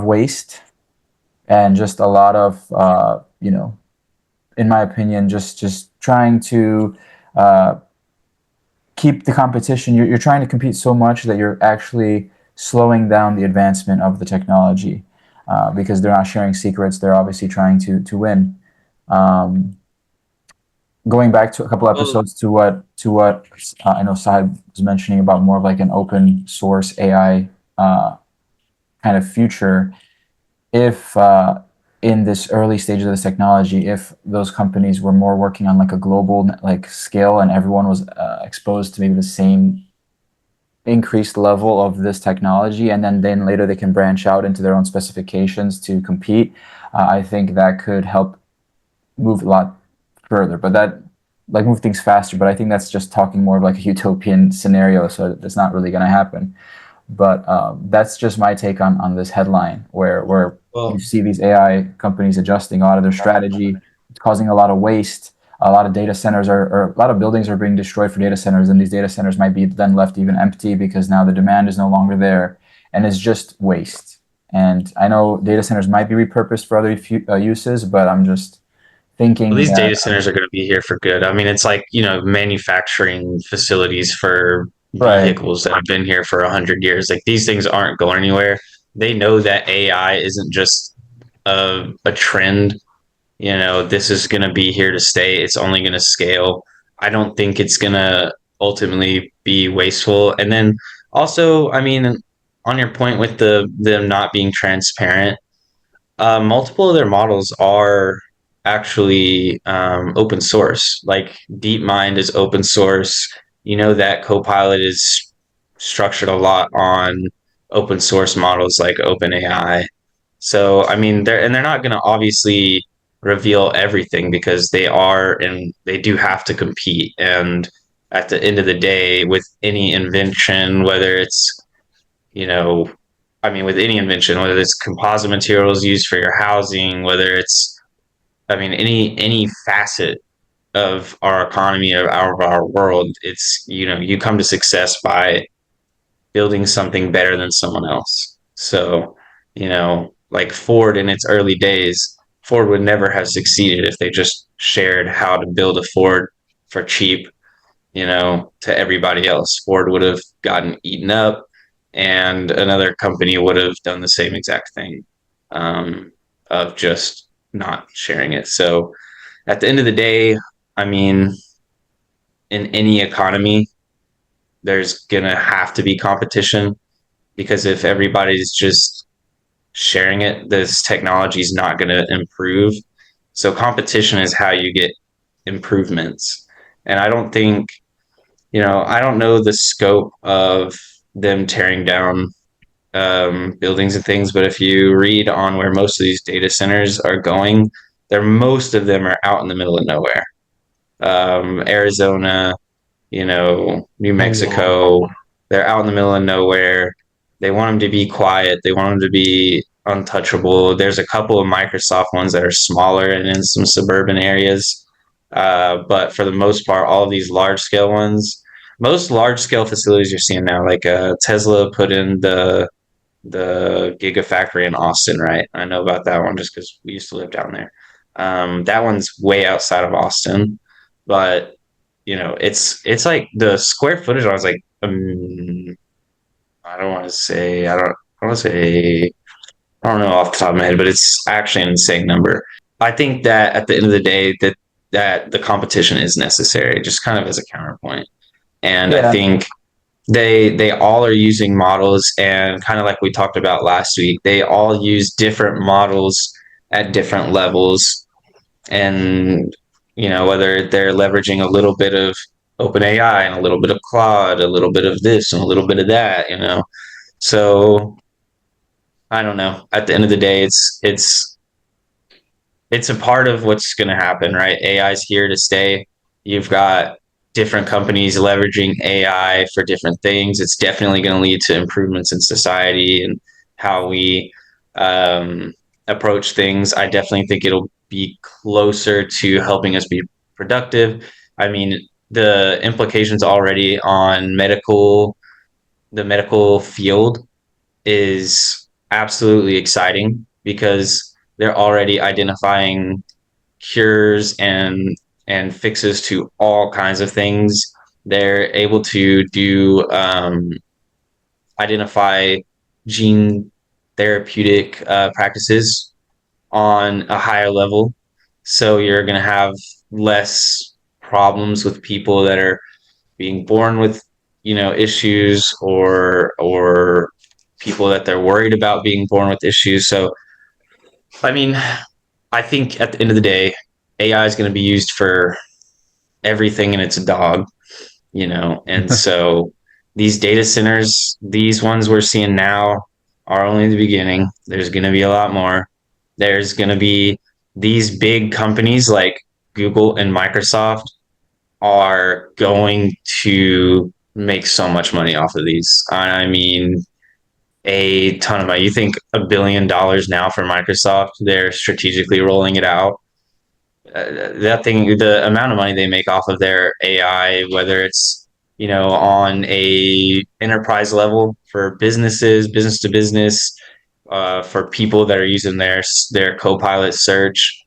C: waste and just a lot of in my opinion, just trying to keep the competition. You're trying to compete so much that you're actually slowing down the advancement of the technology because they're not sharing secrets. They're obviously trying to win. Going back to a couple
D: Well,
C: episodes to what I know Sahib was mentioning about more of like an open source AI kind of future. If in this early stage of this technology, if those companies were more working on like a global like scale and everyone was exposed to maybe the same increased level of this technology, and then later they can branch out into their own specifications to compete, I think that could help move a lot further. But that like move things faster. But I think that's just talking more of like a utopian scenario, so that's not really going to happen. But that's just my take on this headline, where you
D: well,
C: see these AI companies adjusting a lot of their strategy. It's causing a lot of waste. A lot of data centers or a lot of buildings are being destroyed for data centers, and these data centers might be then left even empty because now the demand is no longer there, and it's just waste. And I know data centers might be repurposed for other uses, but I'm just thinking
D: these
C: that
D: data centers are going to be here for good. I mean, it's like, manufacturing facilities for
C: right.
D: vehicles that have been here for 100 years. Like these things aren't going anywhere. They know that AI isn't just a trend. This is going to be here to stay. It's only going to scale. I don't think it's going to ultimately be wasteful. And then also, I mean, on your point with them not being transparent, multiple of their models are actually open source. Like DeepMind is open source. That Copilot is structured a lot on open source models like OpenAI. So I mean, they're not going to obviously reveal everything because they do have to compete. And at the end of the day, with any invention, whether it's you know, I mean, with any invention, whether it's composite materials used for your housing, whether it's, I mean, any facet of our economy of our world, it's you come to success by building something better than someone else. So, like Ford in its early days, Ford would never have succeeded if they just shared how to build a Ford for cheap, to everybody else. Ford would have gotten eaten up, and another company would have done the same exact thing, of just not sharing it. So at the end of the day, I mean, in any economy, there's gonna have to be competition because if everybody's just sharing it, this technology is not going to improve. So competition is how you get improvements. And I don't know the scope of them tearing down buildings and things, but if you read on where most of these data centers are going, most of them are out in the middle of nowhere. Arizona, New Mexico, they're out in the middle of nowhere. They want them to be quiet. They want them to be untouchable. There's a couple of Microsoft ones that are smaller and in some suburban areas. But for the most part, all of these large scale ones, most large scale facilities you're seeing now, like Tesla put in the Gigafactory in Austin, right? I know about that one just because we used to live down there. That one's way outside of Austin, but it's like the square footage. I was like, I don't want to say, I want to say, I don't know off the top of my head, but it's actually an insane number. I think that at the end of the day, that the competition is necessary, just kind of as a counterpoint. And
A: Yeah.
D: I think they all are using models, and kind of like we talked about last week, they all use different models at different levels. And whether they're leveraging a little bit of OpenAI and a little bit of Claude, a little bit of this and a little bit of that, so I don't know. At the end of the day, it's a part of what's going to happen, right? AI is here to stay. You've got different companies leveraging AI for different things. It's definitely going to lead to improvements in society and how we approach things. I definitely think it'll be closer to helping us be productive. I mean, the implications already on the medical field is absolutely exciting because they're already identifying cures and fixes to all kinds of things. They're able to do identify gene therapeutic practices on a higher level. So you're going to have less problems with people that are being born with issues, or people that they're worried about being born with issues. So I mean, I think at the end of the day, AI is going to be used for everything and it's a dog, and so these data centers, these ones we're seeing now, are only the beginning. There's going to be a lot more. There's going to be these big companies like Google and Microsoft are going to make so much money off of these. I mean, a ton of money. You think $1 billion now for Microsoft? They're strategically rolling it out. That thing, the amount of money they make off of their AI, whether it's on a enterprise level for businesses, business to business, for people that are using their Copilot search,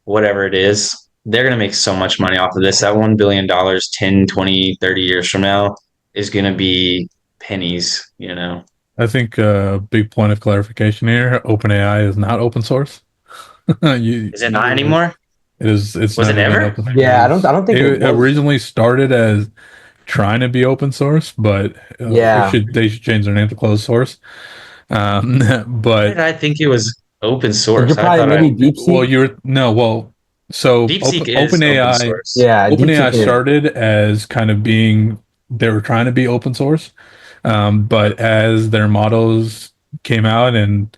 D: whatever it is, they're going to make so much money off of this. That $1 billion 10, 20, 30 years from now is going to be pennies.
B: I think a big point of clarification here: OpenAI is not open source.
D: Is it not anymore?
B: It is. It's
D: Was it
B: never been
D: ever?
B: open.
A: Yeah, I don't think it was.
B: originally started as trying to be open source, but
A: Yeah.
B: they should change their name to closed source.
D: Why
B: But
D: did I think it was open source?
A: You're
D: I
A: probably
D: thought
A: maybe DeepSeek.
B: so
D: DeepSeek is open
B: OpenAI
D: source.
A: Yeah,
B: OpenAI
A: DeepSeek is.
B: started as kind of being, they were trying to be open source, but as their models came out and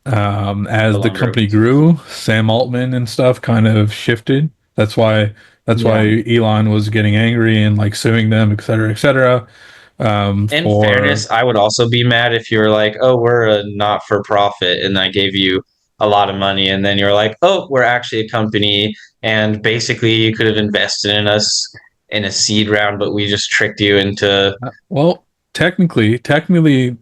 B: as
D: No
B: the
D: longer
B: company
D: open source.
B: grew, Sam Altman and stuff kind of shifted. That's why Elon was getting angry and like suing them, et cetera, et cetera.
D: In
B: For
D: fairness, I would also be mad if you were like, "Oh, we're a not-for-profit," and I gave you a lot of money, and then you're like, "Oh, we're actually a company," and basically you could have invested in us in a seed round, but we just tricked you into.
B: well, technically,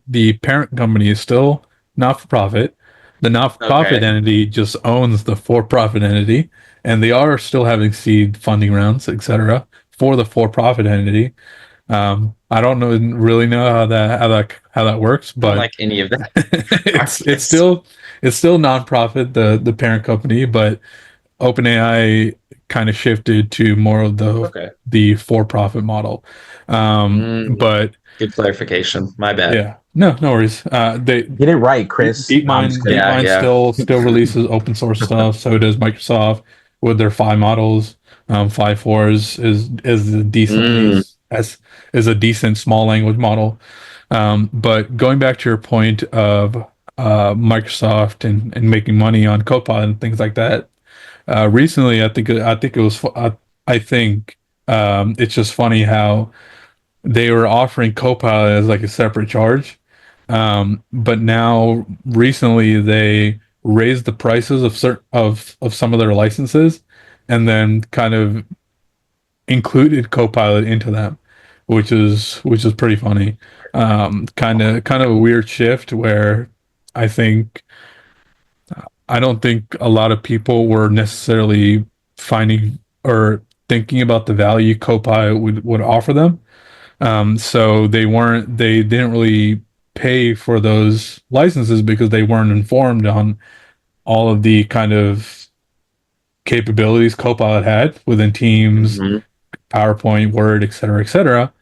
B: the parent company is still not for profit. The not for profit
D: Okay.
B: entity just owns the for profit entity, and they are still having seed funding rounds, et cetera, for the for profit entity. I don't really know how that works,
D: I don't
B: but
D: like any of that.
B: it's still nonprofit, the parent company, but OpenAI kind of shifted to more of
D: Okay.
B: the for profit model.
D: Mm,
B: But
D: good clarification. My bad.
B: yeah, no worries.
A: Get it right, Chris. No, I'm just kidding.
D: Yeah,
B: DeepMind
D: yeah.
B: still releases open source stuff. So does Microsoft with their Phi models. Phi 4 is a
D: Mm,
B: decent small language model. But going back to your point of Microsoft and making money on Copilot and things like that, recently I think it was I think it's just funny how they were offering Copilot as like a separate charge, but now recently they raised the prices of some of their licenses, and then kind of included Copilot into them, which is pretty funny. Kind of a weird shift where I think I don't think a lot of people were necessarily finding or thinking about the value Copilot would offer them. So they didn't really pay for those licenses because they weren't informed on all of the kind of capabilities Copilot had within Teams,
D: mhm.
B: PowerPoint, Word, et cetera, et cetera.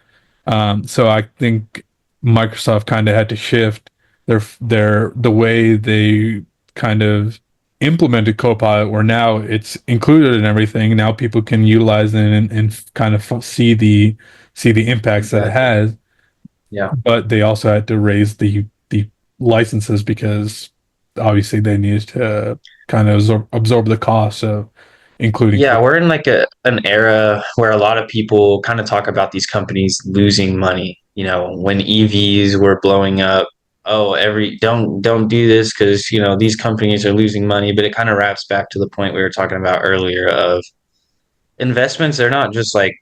B: So I think Microsoft kind of had to shift the way they kind of implemented Copilot, where now it's included in everything. Now people can utilize it and kind of see the impacts that it has.
D: Yeah.
B: But they also had to raise the licenses because obviously they needed to kind of absorb the cost of including.
D: Yeah, we're in like an era where a lot of people kind of talk about these companies losing money. You know, when EVs were blowing up, oh, every don't do this because you know these companies are losing money. But it kind of wraps back to the point we were talking about earlier of investments. They're not just like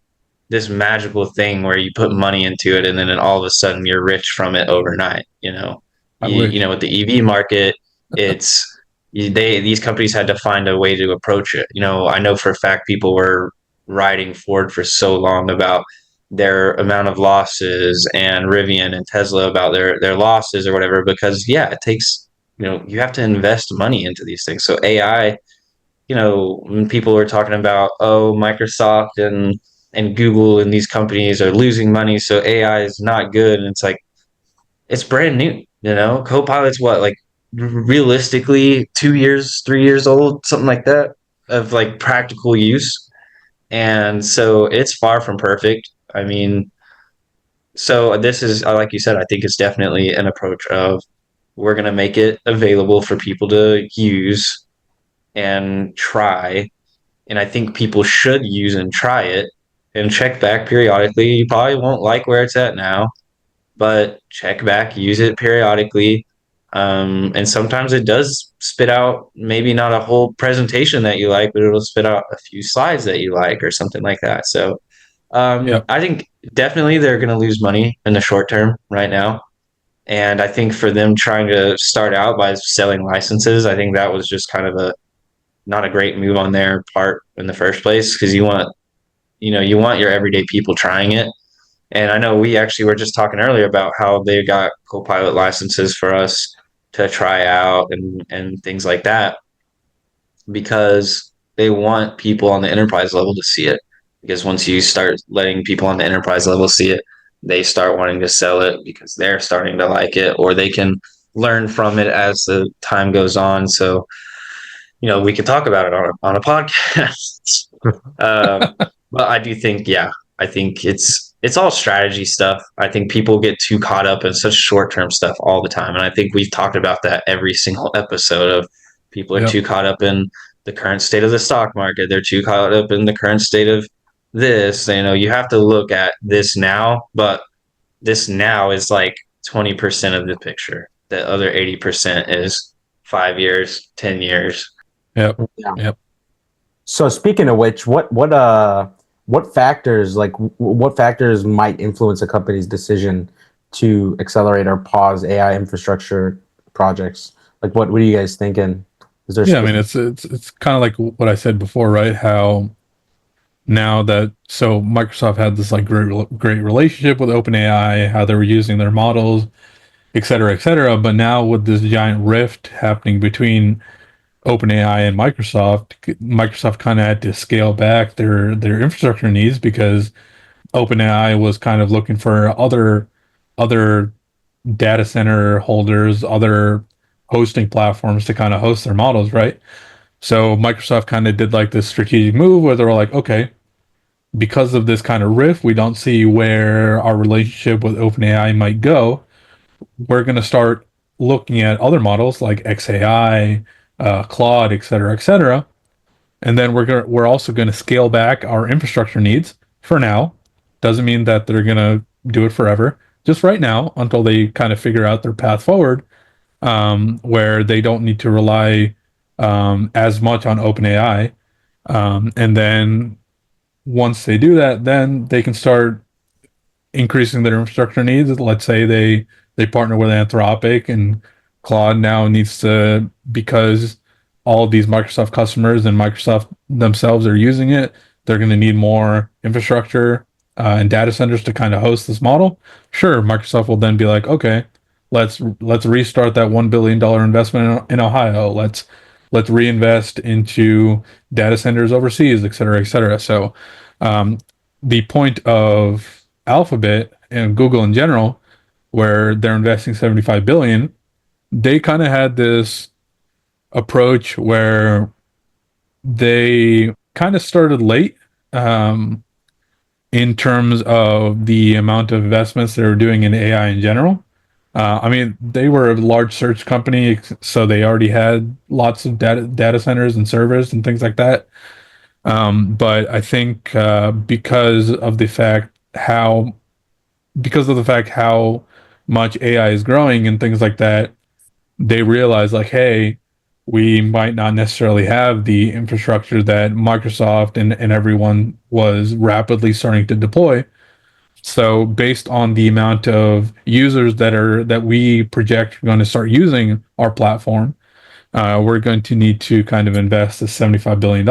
D: this magical thing where you put money into it and then all of a sudden you're rich from it overnight. You know,
B: I
D: you
B: wish.
D: know, with the EV market, it's these companies had to find a way to approach it. You know, I know for a fact people were riding Ford for so long about their amount of losses and Rivian and Tesla about their losses or whatever because yeah, it takes you know you have to invest money into these things. So AI, you know, when people were talking about oh Microsoft and Google and these companies are losing money, so AI is not good, and it's like it's brand new. You know, Copilot's what like realistically 2 years, 3 years old, something like that, of like practical use, and so it's far from perfect. I mean, so this is like you said, I think it's definitely an approach of we're going to make it available for people to use and try, and I think people should use and try it and check back periodically. You probably won't like where it's at now, but check back, use it periodically. And sometimes it does spit out maybe not a whole presentation that you like, but it'll spit out a few slides that you like or something like that. So
B: Yeah.
D: I think definitely they're going to lose money in the short term right now. And I think for them trying to start out by selling licenses, I think that was just kind of a not a great move on their part in the first place because you want your everyday people trying it. And I know we actually were just talking earlier about how they got Copilot licenses for us to try out and things like that because they want people on the enterprise level to see it. Because once you start letting people on the enterprise level see it, they start wanting to sell it because they're starting to like it or they can learn from it as the time goes on. So, you know, we can talk about it on a podcast. But I do think, yeah, I think it's all strategy stuff. I think people get too caught up in such short term stuff all the time, and I think we've talked about that every single episode. Of people are
B: Yep.
D: too caught up in the current state of the stock market. They're too caught up in the current state of this. You know, you have to look at this now, but this now is like 20% of the picture. The other 80% is 5 years, 10 years.
B: Yep.
A: Yeah.
B: Yep.
A: So speaking of which, what factors what factors might influence a company's decision to accelerate or pause AI infrastructure projects? Like what are you guys thinking? Is there
B: Yeah, I mean it's kind of like what I said before, right? How now that so Microsoft had this like great relationship with OpenAI, how they were using their models, et cetera, et cetera. But now with this giant rift happening between OpenAI and Microsoft kind of had to scale back their infrastructure needs because OpenAI was kind of looking for other data center holders, other hosting platforms to kind of host their models, right? So Microsoft kind of did like this strategic move where they were like, okay, because of this kind of rift, we don't see where our relationship with OpenAI might go. We're going to start looking at other models like XAI, Claude, et cetera, et cetera. And then we're also going to scale back our infrastructure needs for now. Doesn't mean that they're going to do it forever. Just right now until they kind of figure out their path forward, where they don't need to rely as much on OpenAI. And then once they do that, then they can start increasing their infrastructure needs. Let's say they partner with Anthropic and Claude now needs to, because all of these Microsoft customers and Microsoft themselves are using it, they're going to need more infrastructure and data centers to kind of host this model. Sure, Microsoft will then be like, okay, let's restart that $1 billion investment in Ohio. Let's reinvest into data centers overseas, et cetera, et cetera. So the point of Alphabet and Google in general, where they're investing 75 billion, they kind of had this approach where they kind of started late, um, in terms of the amount of investments they were doing in AI in general. I mean, they were a large search company, so they already had lots of data centers and servers and things like that. But I think because of the fact how much AI is growing and things like that, they realize like, hey, we might not necessarily have the infrastructure that Microsoft and everyone was rapidly starting to deploy. So based on the amount of users that we project are going to start using our platform, we're going to need to kind of invest the $75 billion.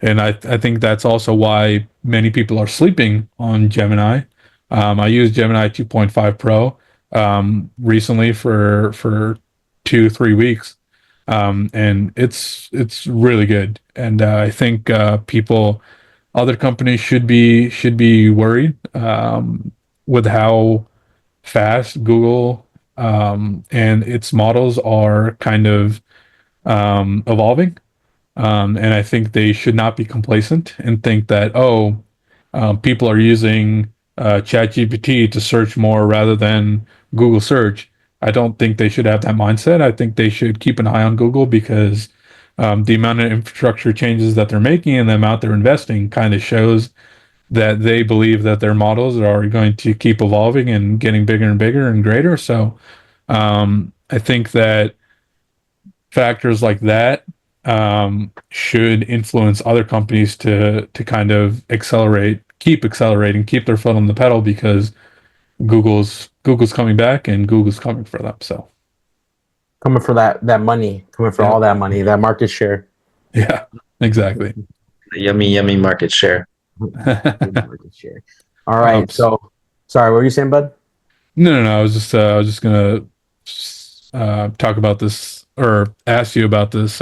B: And I think that's also why many people are sleeping on Gemini. I used Gemini 2.5 Pro recently for 2-3 weeks, and it's really good. And I think other companies should be worried with how fast Google and its models are kind of evolving. And I think they should not be complacent and think that, people are using ChatGPT to search more rather than Google search. I don't think they should have that mindset. I think they should keep an eye on Google because the amount of infrastructure changes that they're making and the amount they're investing kind of shows that they believe that their models are going to keep evolving and getting bigger and bigger and greater. So I think that factors like that should influence other companies to kind of keep accelerating, keep their foot on the pedal because Google's coming back and Google's coming for them. So
A: Coming for that money, coming for
B: Yeah.
A: all that money, that market share.
B: yeah, exactly.
D: Yummy, yummy market share.
A: Market share. All right.
B: Oops.
A: So, sorry, what were you saying, bud?
B: No. I was just gonna talk about this or ask you about this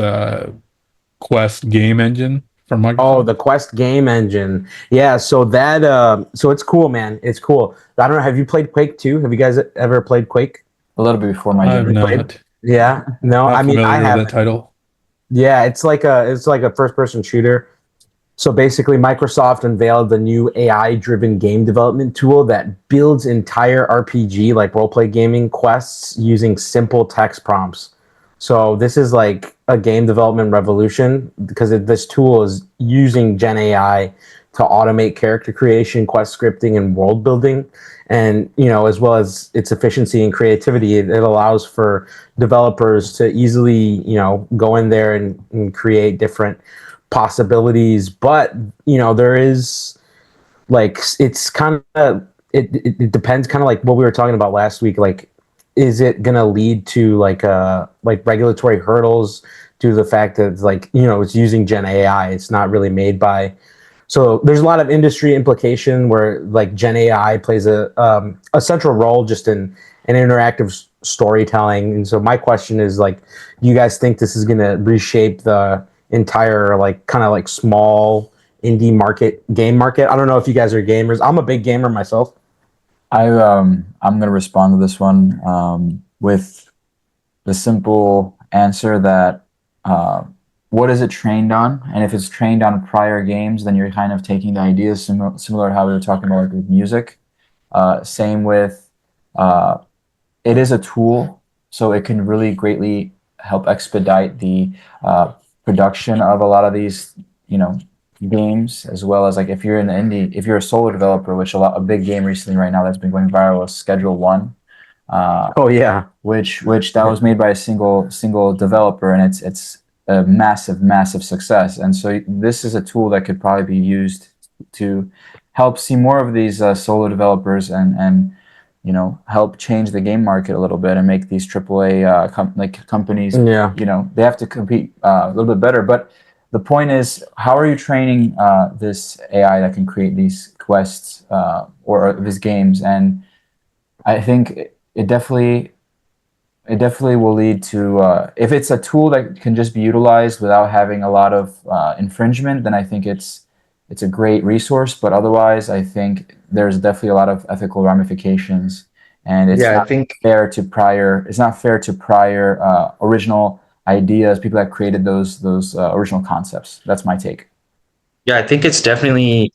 B: Quest game engine from Microsoft.
A: Oh, the Quest game engine. Yeah. So that. So it's cool, man. It's cool. I don't know. Have you played Quake 2? Have you guys ever played Quake?
C: A little bit before my
B: I've
C: generation.
B: not.
A: Yeah. No.
B: Not
A: I mean, I
B: familiar with
A: have.
B: that title.
A: Yeah. It's like a first person shooter. So basically, Microsoft unveiled the new AI-driven game development tool that builds entire RPG, like role-play gaming quests, using simple text prompts. So this is like a game development revolution because this tool is using Gen AI to automate character creation, quest scripting, and world building. And as well as its efficiency and creativity, it allows for developers to easily, go in there and create different possibilities. But there is like it's kind of it depends, kind of like what we were talking about last week. Like, is it gonna lead to like regulatory hurdles due to the fact that it's using Gen AI? It's not really made by. So there's a lot of industry implication where like Gen AI plays a central role just in interactive storytelling. And so my question is like, do you guys think this is going to reshape the entire like kind of like small indie game market? I don't know if you guys are gamers. I'm a big gamer myself.
C: I'm gonna respond to this one with the simple answer that what is it trained on? And if it's trained on prior games, then you're kind of taking the ideas similar to how we were talking about like with music. Same with it is a tool, so it can really greatly help expedite the production of a lot of these, games, as well as like if you're if you're a solo developer, which a big game recently right now that's been going viral is Schedule One.
A: Oh yeah,
C: which that was made by a single developer, and it's a massive success. And so this is a tool that could probably be used to help see more of these solo developers and help change the game market a little bit and make these AAA companies,
A: yeah.
C: they have to compete a little bit better. But the point is, how are you training this AI that can create these quests or these games? And I think it definitely will lead to if it's a tool that can just be utilized without having a lot of infringement, then I think it's it's a great resource, but otherwise, I think there's definitely a lot of ethical ramifications, and it's
D: Yeah, I
C: not
D: think
C: fair to prior. It's not fair to prior original ideas, people that created those original concepts. That's my take.
D: yeah, I think it's definitely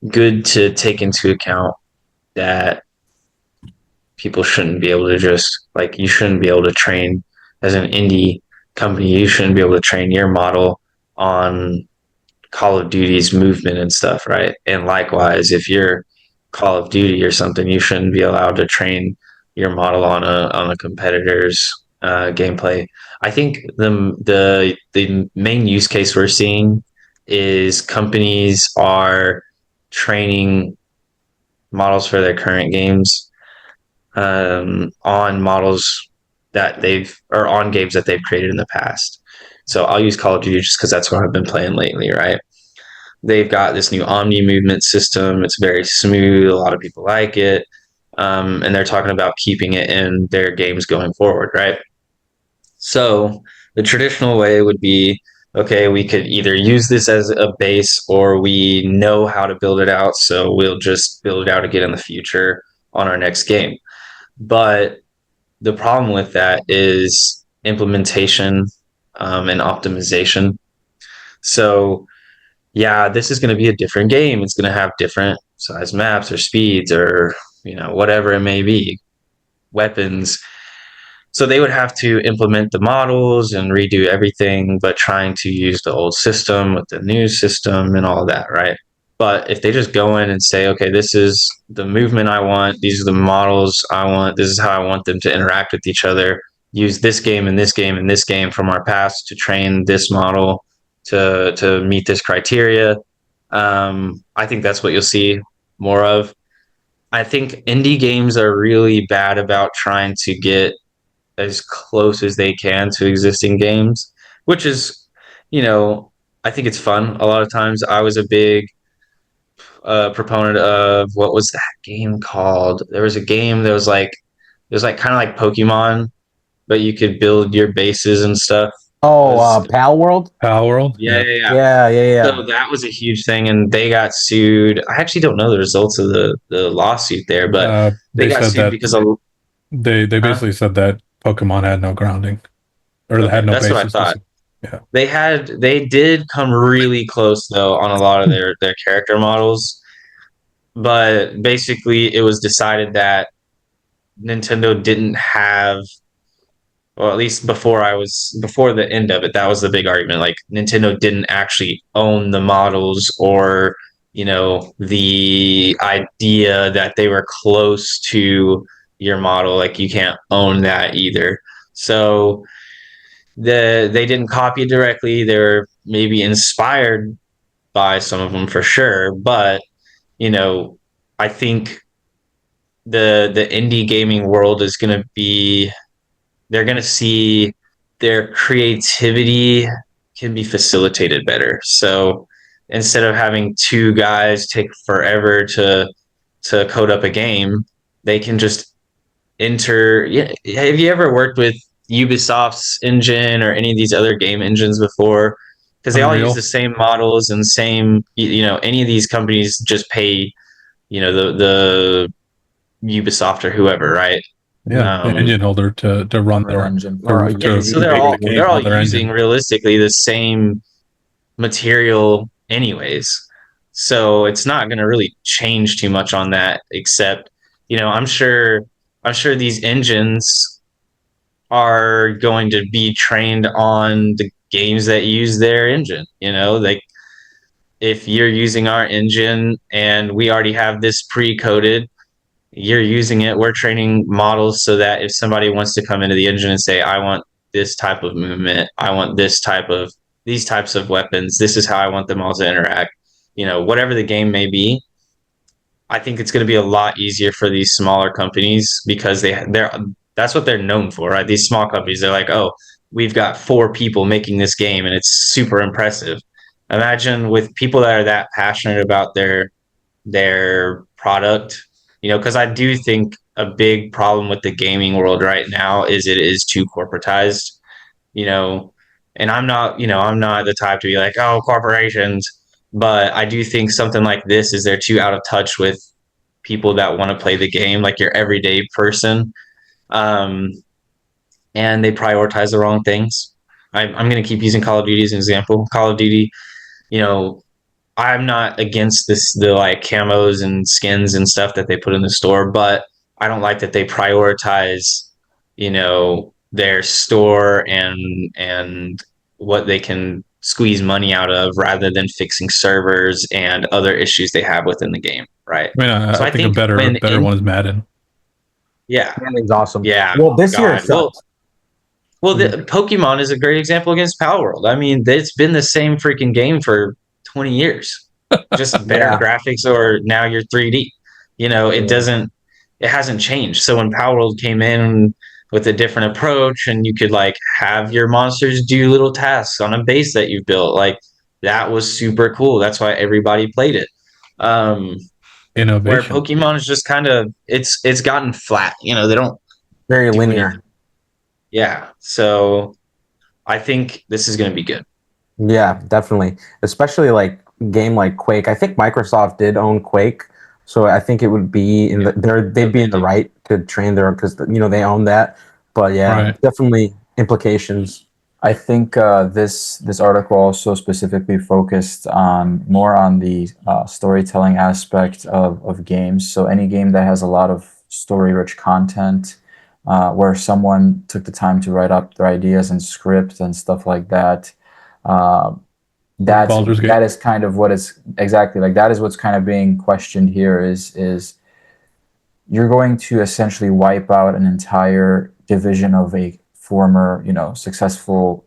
D: good to take into account that people shouldn't be able to just like you shouldn't be able to train as an indie company. You shouldn't be able to train your model on Call of Duty's movement and stuff, right? And likewise, if you're Call of Duty or something, you shouldn't be allowed to train your model on a competitor's gameplay. I think the main use case we're seeing is companies are training models for their current games on models that they've or on games that they've created in the past. So I'll use Call of Duty just because that's what I've been playing lately, right? They've got this new Omni movement system. It's very smooth. A lot of people like it. And they're talking about keeping it in their games going forward, right? So the traditional way would be okay, we could either use this as a base or we know how to build it out. So we'll just build it out again in the future on our next game. But the problem with that is implementation and optimization. So yeah, this is going to be a different game. It's going to have different size maps or speeds or whatever it may be, weapons. So they would have to implement the models and redo everything, but trying to use the old system with the new system and all that, right? But if they just go in and say, okay, this is the movement I want, these are the models I want, this is how I want them to interact with each other, use this game and this game and this game from our past to train this model to meet this criteria. I think that's what you'll see more of. I think indie games are really bad about trying to get as close as they can to existing games, which is, I think it's fun. A lot of times I was a big proponent of what was that game called? There was a game that was like kind of like Pokemon, but you could build your bases and stuff.
A: Oh, Pal World?
B: Pal World.
D: Yeah, yeah, yeah.
A: Yeah.
D: So that was a huge thing, and they got sued. I actually don't know the results of the lawsuit there, but they
B: They
D: got
B: said
D: sued
B: that
D: because of.
B: they
D: Huh?
B: basically said that Pokemon had no grounding or they
D: Okay,
B: had no
D: that's what I
B: basis.
D: thought.
B: Yeah.
D: They did come really close though on a lot of their character models, but basically it was decided that Nintendo didn't have, well, at least before the end of it, that was the big argument. Like Nintendo didn't actually own the models or, the idea that they were close to your model. Like you can't own that either. So they didn't copy it directly. They were maybe inspired by some of them for sure, but you know, I think the indie gaming world is going to be they're going to see their creativity can be facilitated better. So instead of having two guys take forever to code up a game, they can just enter. Yeah, have you ever worked with Ubisoft's engine or any of these other game engines before? Because they all use
B: Unreal.
D: the same models and same. Any of these companies just pay. The Ubisoft or whoever, right?
B: Yeah, the engine holder to run
C: Unreal
B: their
C: Engine.
D: Yeah, so they're
B: make the
D: all
B: game
D: they're all
B: on their
D: using
B: engine.
D: realistically the same material anyways. So it's not going to really change too much on that except, I'm sure these engines are going to be trained on the games that use their engine, like if you're using our engine and we already have this pre-coded, you're using it, we're training models so that if somebody wants to come into the engine and say, I want this type of movement, I want these types of weapons, this is how I want them all to interact, whatever the game may be, I think it's going to be a lot easier for these smaller companies because they're that's what they're known for, right? These small companies, they're like, oh, we've got 4 people making this game and it's super impressive. Imagine with people that are that passionate about their product, because I do think a big problem with the gaming world right now is it is too corporatized, you know, and I'm not the type to be like, oh, corporations, But I do think something like this is they're too out of touch with people that want to play the game, like your everyday person. Um, and they prioritize the wrong things. I'm going to keep using Call of Duty as an example. Call of Duty, you know, I'm not against the like camos and skins and stuff that they put in the store, but I don't like that they prioritize, their store and what they can squeeze money out of rather than fixing servers and other issues they have within the game, right?
B: I mean,
D: So
B: I
D: I
B: think a
D: think
B: better one is Madden.
D: yeah,
A: Manning's awesome.
D: yeah,
A: Well, this year it
D: God,
A: sucks.
D: the Pokemon is a great example against Power World. I mean, it's been the same freaking game for 20 years, just better
A: Yeah.
D: graphics, or now you're 3D. It hasn't changed. So when Power World came in with a different approach, and you could like have your monsters do little tasks on a base that you built, like that was super cool. That's why everybody played it. Where
B: Innovation.
D: Pokemon is just kind of it's gotten flat. They don't
A: Very
D: do
A: linear.
D: anything. Yeah. So I think this is going to be good.
A: Yeah, definitely. Especially like game like Quake. I think Microsoft did own Quake, so I think it would be in they'd be in the right to train their because they own that. But yeah,
B: Right.
A: definitely implications.
C: I think this article also specifically focused more on the storytelling aspect of games. So any game that has a lot of story-rich content, where someone took the time to write up their ideas and script and stuff like that. Uh,
B: Baldur's Gate.
C: that is kind of what is exactly like that is what's kind of being questioned here is you're going to essentially wipe out an entire division of a former, successful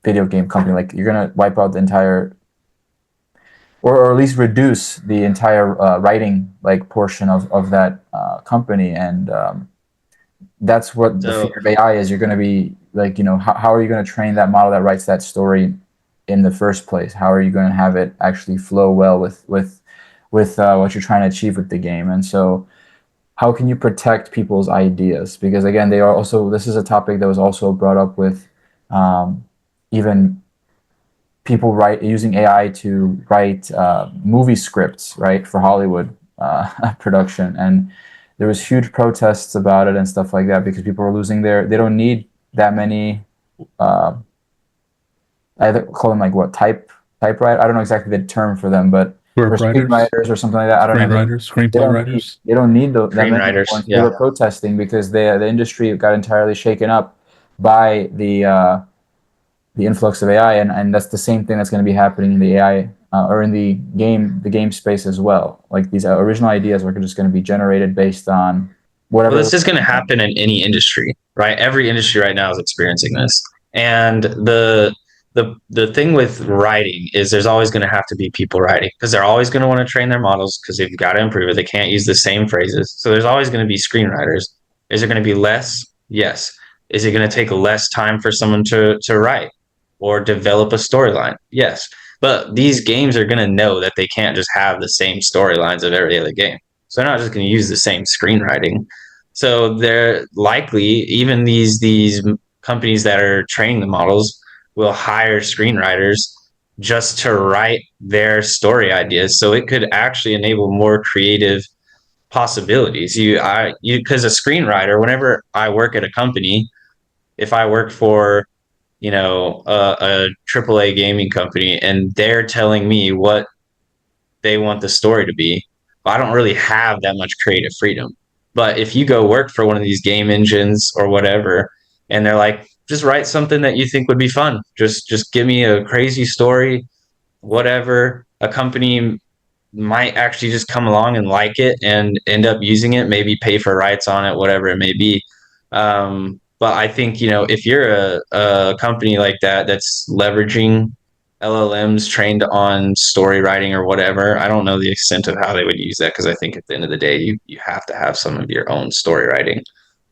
C: video game company. Like you're gonna wipe out the entire, or at least reduce the entire writing like portion of that company, and that's what the
D: So
C: fear of AI is. You're going to be like, how are you going to train that model that writes that story in the first place? How are you going to have it actually flow well with what you're trying to achieve with the game? And so how can you protect people's ideas? Because again, they are also, this is a topic that was also brought up with even people using AI to write movie scripts, right, for Hollywood production. And there was huge protests about it and stuff like that because people were losing they don't need that many, I call them like what, typewriter? I don't know exactly the term for them, but for screenwriters or something like that. I don't know.
B: Screenplay writers.
C: They don't need that many
D: screenwriters,
C: ones. They
D: yeah.
C: were protesting because the industry got entirely shaken up by the influx of AI, and that's the same thing that's going to be happening in the AI or in the game space as well. Like these original ideas are just going to be generated based on whatever.
D: Well, this is going to happen in any industry, right? Every industry right now is experiencing this, and the thing with writing is there's always going to have to be people writing because they're always going to want to train their models because they've got to improve it. They can't use the same phrases, so there's always going to be screenwriters. Is it going to be less? Yes. Is it going to take less time for someone to write or develop a storyline? Yes. But these games are going to know that they can't just have the same storylines of every other game. So they're not just going to use the same screenwriting. So they're likely, even these companies that are training the models will hire screenwriters just to write their story ideas. So it could actually enable more creative possibilities. Because a screenwriter, whenever I work at a company, if I work for a AAA gaming company and they're telling me what they want the story to be, I don't really have that much creative freedom. But if you go work for one of these game engines or whatever, and they're like, just write something that you think would be fun. Just give me a crazy story, whatever. A company might actually just come along and like it and end up using it, maybe pay for rights on it, whatever it may be. But I think, if you're a company like that that's leveraging LLMs trained on story writing or whatever, I don't know the extent of how they would use that because I think at the end of the day, you have to have some of your own story writing.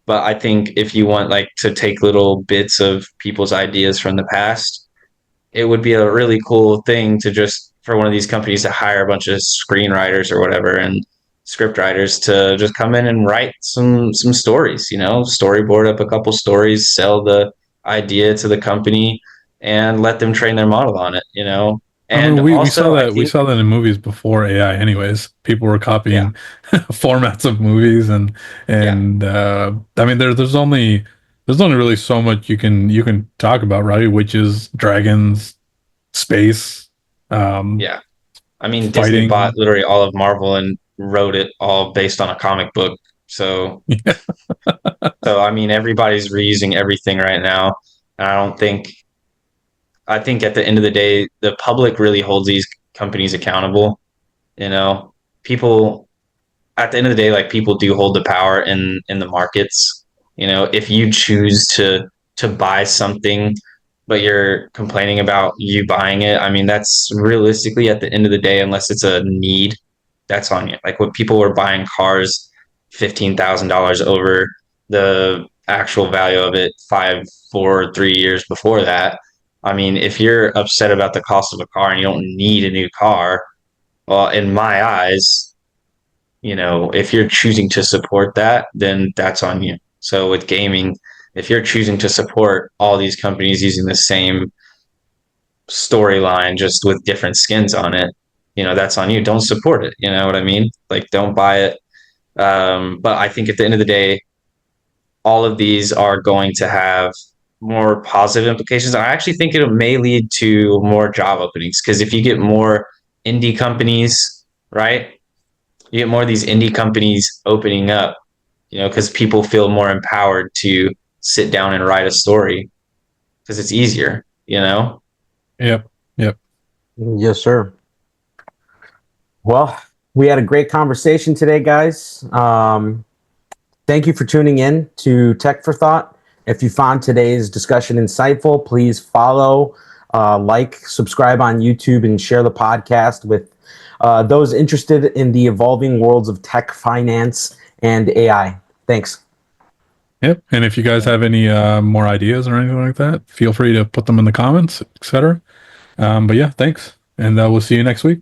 D: But I think if you want like to take little bits of people's ideas from the past, it would be a really cool thing to just for one of these companies to hire a bunch of screenwriters or whatever and script writers to just come in and write some stories, storyboard up a couple stories, sell the idea to the company and let them train their model on it,
B: I
D: And
B: mean, we saw
D: also, I
B: that we
D: think,
B: saw that in movies before AI. Anyways, people were
D: yeah,
B: copying formats of movies,
D: yeah,
B: and I mean, there's only really so much you can talk about, right? Witches, dragons, space, um,
D: yeah. I mean, Disney bought
B: fighting.
D: literally all of Marvel and wrote it all based on a comic book. So, so I mean, everybody's reusing everything right now. And I think at the end of the day, the public really holds these companies accountable. You know, people at the end of the day, like people do hold the power in the markets. You know, if you choose to buy something, but you're complaining about you buying it, I mean, that's realistically at the end of the day, unless it's a need, that's on you. Like when people were buying cars, $15,000 over the actual value of it 3 years before that. I mean, if you're upset about the cost of a car and you don't need a new car, well, in my eyes, if you're choosing to support that, then that's on you. So with gaming, if you're choosing to support all these companies using the same storyline just with different skins on it, that's on you. Don't support it. You know what I mean? Like, don't buy it. But I think at the end of the day, all of these are going to have more positive implications. I actually think it may lead to more job openings because if you get more indie companies, right? You get more of these indie companies opening up, because people feel more empowered to sit down and write a story because it's easier.
B: Yep, yep.
A: Yes, sir. Well, we had a great conversation today, guys. Thank you for tuning in to Tech for Thought. If you found today's discussion insightful, please follow, subscribe on YouTube, and share the podcast with those interested in the evolving worlds of tech, finance, and AI. Thanks.
B: Yep. And if you guys have any more ideas or anything like that, feel free to put them in the comments, etc. But yeah, thanks. And we'll see you next week.